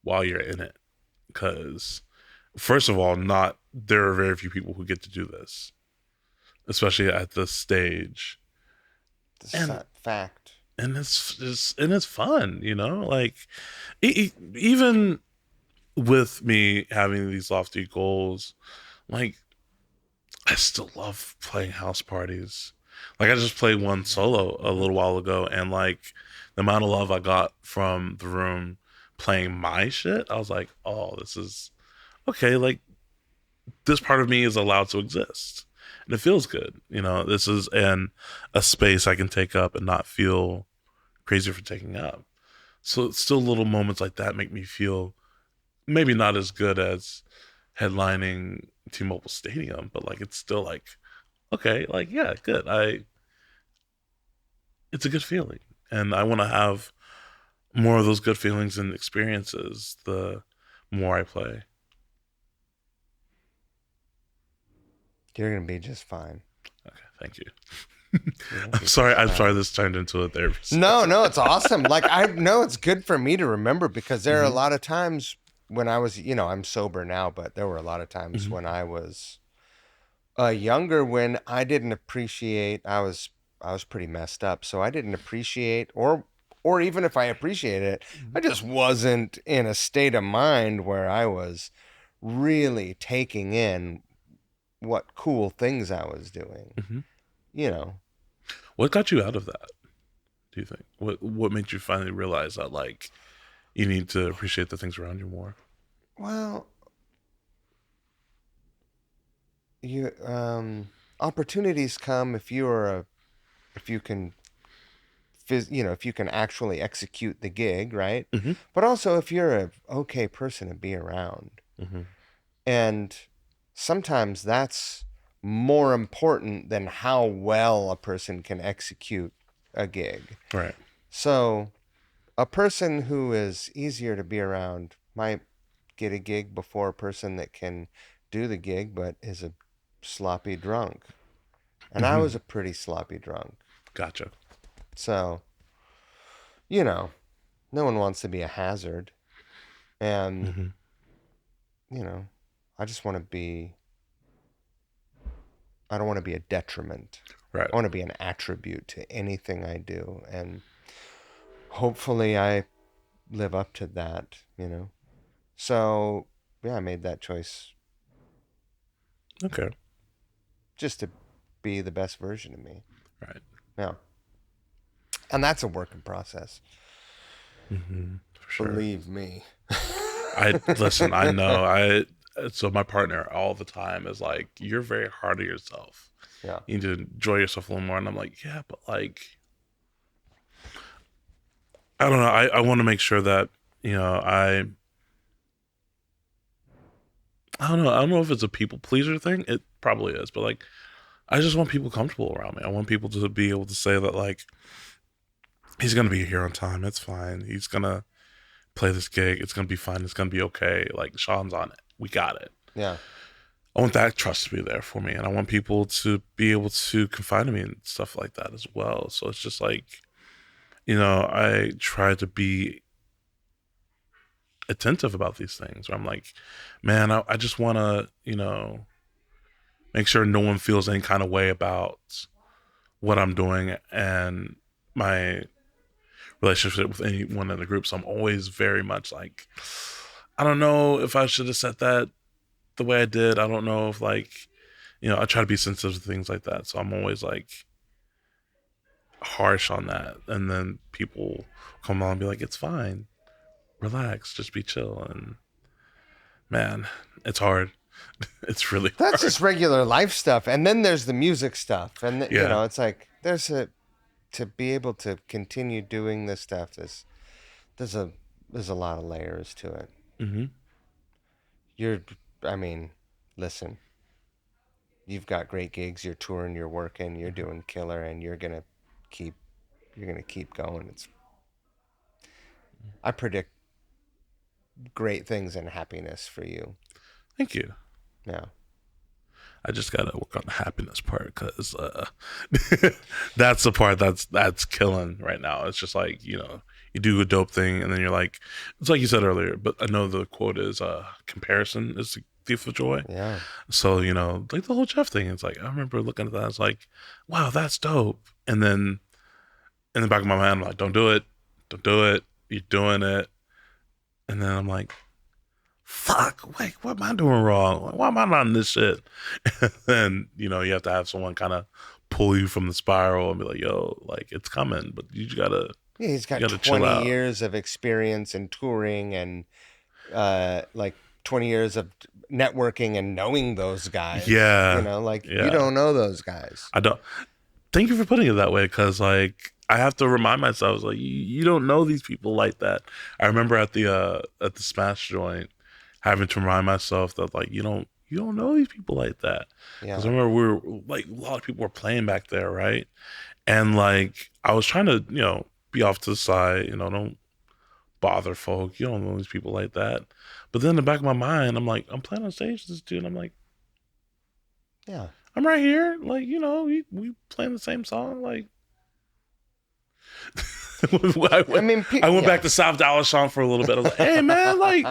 while you're in it, because first of all, not there are very few people who get to do this, especially at this stage, This is and a fact. it's fun, like even with me having these lofty goals, like I still love playing house parties. Like I just played one solo a little while ago, and like the amount of love I got from the room playing my shit, I was like, oh, this is okay. Like this part of me is allowed to exist, and it feels good. This is a space I can take up and not feel crazy for taking up. So it's still little moments like that make me feel maybe not as good as headlining T-Mobile Stadium, but like it's still like okay, like yeah, good. It's a good feeling, and I want to have more of those good feelings and experiences the more I play. You're gonna be just fine. Okay, thank you. You're gonna I'm be sorry. just I'm sorry. fine. This turned into a therapy No, session. no, it's awesome. Like I know it's good for me to remember because there are a Hmm. lot of times when I was, I'm sober now, but there were a lot of times Hmm. when I was younger when I didn't appreciate I was pretty messed up, so I didn't appreciate or even if I appreciated it, I just wasn't in a state of mind where I was really taking in what cool things I was doing. Hmm. You know. What got you out of that? Do you think? What made you finally realize that like you need to appreciate the things around you more? Well, you opportunities come if if you can if you can actually execute the gig, right? Hmm. But also if you're a okay person to be around. Hmm. And sometimes that's more important than how well a person can execute a gig. Right. So, a person who is easier to be around might get a gig before a person that can do the gig but is a sloppy drunk. And I was Hmm. a pretty sloppy drunk. Gotcha. So, you know, no one wants to be a hazard. And, Hmm. you know, I just want to be, I don't want to be a detriment. Right. I want to be an attribute to anything I do. And hopefully I live up to that. So, yeah, I made that choice Okay. just to be the best version of me. Right. Yeah. And that's a work in process. For sure. Believe me. I listen. I know. So my partner all the time is like, "You're very hard on yourself. Yeah. You need to enjoy yourself a little more." And I'm like, "Yeah, but like, I don't know. I want to make sure that you know I don't know. I don't know if it's a people pleaser thing. It probably is, but like, I just want people comfortable around me. I want people to be able to say that like he's gonna be here on time. It's fine. He's gonna play this gig. It's gonna be fine. It's gonna be okay. Like Sean's on it. We got it. Yeah. I want that trust to be there for me, and I want people to be able to confide in me and stuff like that as well. So it's just like, I try to be attentive about these things. Where I'm like, man, I just want to, make sure no one feels any kind of way about what I'm doing and my relationship with anyone in the group. So I'm always very much like, I don't know if I should have said that the way I did. I don't know if like, I try to be sensitive to things like that. So I'm always like harsh on that. And then people come on and be like, it's fine. Relax. Just be chill. And man, it's hard. It's really That's hard. just regular life stuff. And then there's the music stuff. And, Yeah. it's like, to be able to continue doing this stuff, there's a, there's a lot of layers to it. Hmm. You're, I mean, listen, you've got great gigs, you're touring, you're working, you're doing killer, and keep, you're going to keep going. I predict great things and happiness for you. Thank you. Yeah. I just gotta work on the happiness part because that's the part that's killing right now. It's just like, you do a dope thing and then you're like, it's like you said earlier, but I know the quote is comparison is the thief of joy. Yeah. So, like the whole Jeff thing, it's like I remember looking at that, it's like, wow, that's dope. And then in the back of my mind, I'm like, don't do it. Don't do it. You're doing it. And then I'm like, fuck, wait, what am I doing wrong? Why am I not in this shit? And then, you have to have someone kind of pull you from the spiral and be like, yo, like it's coming, but Yeah, he's you got gotta chill 20 out. years of experience in touring and like 20 years of networking and knowing those guys. Yeah. Like you Yeah. don't know those guys. I don't, thank you for putting it that way. Cause like, I have to remind myself, like, you don't know these people like that. I remember at the Smash joint, having to remind myself that like, you don't know these people like that. Cause Yeah. I remember we were like, a lot of people were playing back there. Right. And like, I was trying to, be off to the side, don't bother folk. You don't know these people like that. But then in the back of my mind, I'm like, I'm playing on stage with this dude. And I'm like, Yeah. I'm right here. Like, we playing the same song. Like, I mean, I went yeah. back to South Dallas Sean for a little bit. I was like, hey, man, like,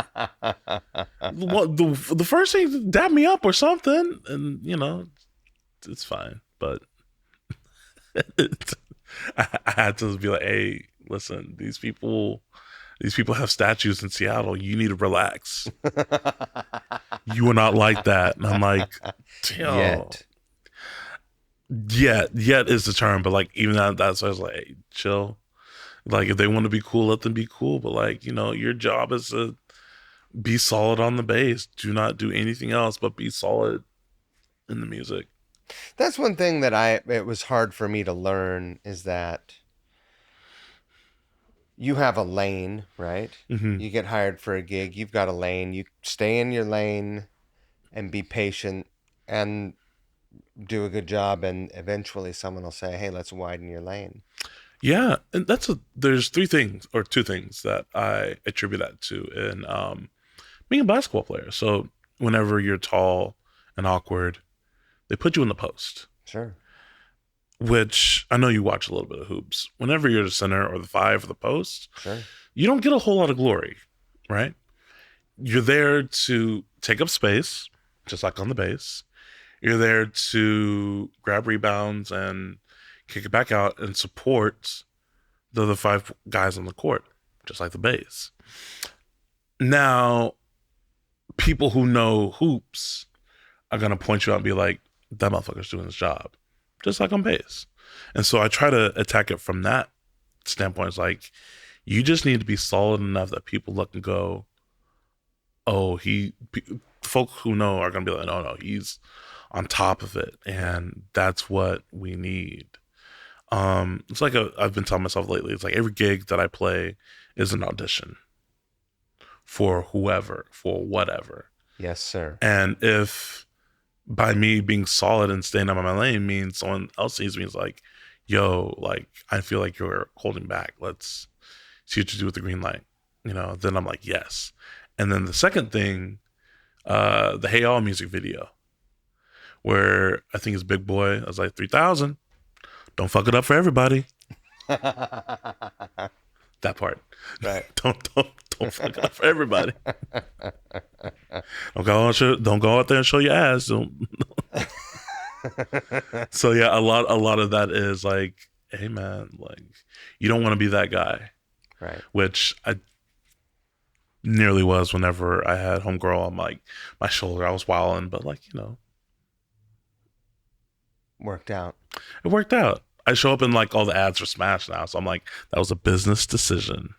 what the first thing, dab me up or something. And, it's fine. But I had to be like, hey, listen, these people have statues in Seattle. You need to relax. You are not like that. And I'm like, damn. Yet. Yet is the term. But like, even that's why I was like, hey, chill. Like, if they want to be cool, let them be cool. But like, your job is to be solid on the bass. Do not do anything else but be solid in the music. That's one thing that it was hard for me to learn is that you have a lane, right? Hmm. You get hired for a gig, you've got a lane. You stay in your lane and be patient and do a good job, and eventually someone will say, "Hey, let's widen your lane." Yeah, and there's three things or two things that I attribute that to in being a basketball player. So whenever you're tall and awkward, they put you in the post, Sure. which I know you watch a little bit of hoops. Whenever you're the center or the five or the post, Sure. you don't get a whole lot of glory, right? You're there to take up space, just like on the base. You're there to grab rebounds and kick it back out and support the other five guys on the court, just like the base. Now, people who know hoops are going to point you out and be like, that motherfucker's doing his job, just like on base. And so I try to attack it from that standpoint. It's like, you just need to be solid enough that people look and go, oh, folk who know are going to be like, no, he's on top of it. And that's what we need. It's like I've been telling myself lately, it's like every gig that I play is an audition for whoever, for whatever. Yes, sir. And if by me being solid and staying on my lane means someone else sees me as like, yo, like, I feel like you're holding back. Let's see what you do with the green light. Then I'm like, yes. And then the second thing, the Hey All music video, where I think it's Big Boy. I was like, 3,000. Don't fuck it up for everybody. That part. Right. Don't fuck it up for everybody. Don't go out there and show your ass. So yeah, a lot of that is like, hey man, like, you don't want to be that guy. Right. Which I nearly was whenever I had homegirl on my shoulder. I was wilding, but like, Worked out. it worked out. I show up in like all the ads for Smash now, so I'm like, that was a business decision.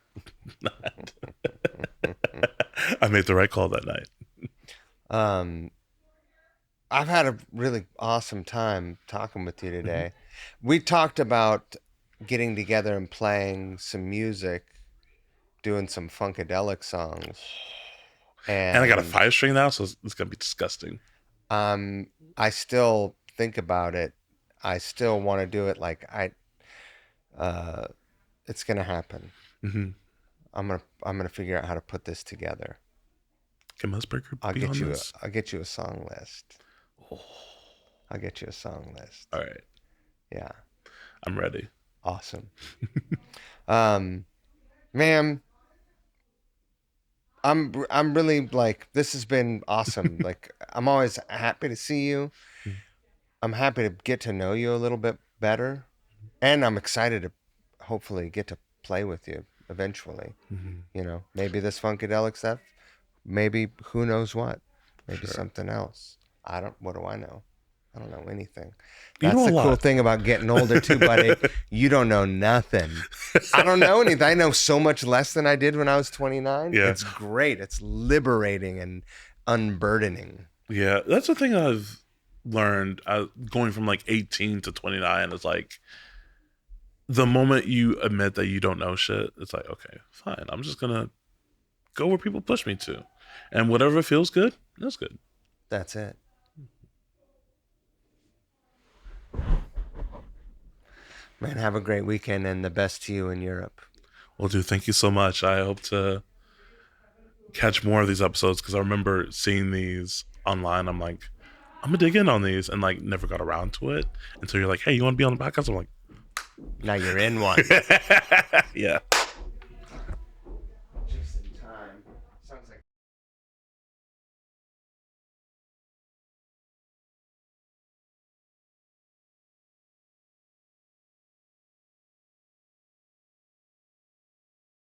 I made the right call that night. Um, I've had a really awesome time talking with you Mm-hmm. today. We talked about getting together and playing some music, doing some funkadelic songs, And I got a and 5 string now, so it's gonna be disgusting. um, I still think about it. I still want to do it. Uh, it's gonna happen. Hmm. I'm gonna figure out how to put this together. Can Musburger I'll be get on you this? I'll get you a song list. Oh, I'll get you a song list. all right. Yeah. I'm ready. Awesome. Ma'am, I'm really like, this has been awesome. Like, I'm always happy to see you. I'm happy to get to know you a little bit better, and I'm excited to hopefully get to play with you eventually. You know, maybe this funkadelic stuff, maybe who knows what, maybe Sure. something else. What do I know? I don't know anything. You That's know a the cool lot. thing about getting older too, buddy. You don't know nothing. I don't know anything. I know so much less than I did when I was 29. Yeah. It's great. It's liberating and unburdening. Yeah, that's the thing I've learned going from like 18 to 29 is like the moment you admit that you don't know shit, it's like, okay, fine. I'm just going to go where people push me to. And whatever feels good, that's good. That's it. Man, have a great weekend and the best to you in Europe. Well, dude, thank you so much. I hope to catch more of these episodes because I remember seeing these online. I'm like, I'm gonna dig in on these, and like never got around to it until you're like, hey, you want to be on the podcast? I'm like, Now you're in one. yeah.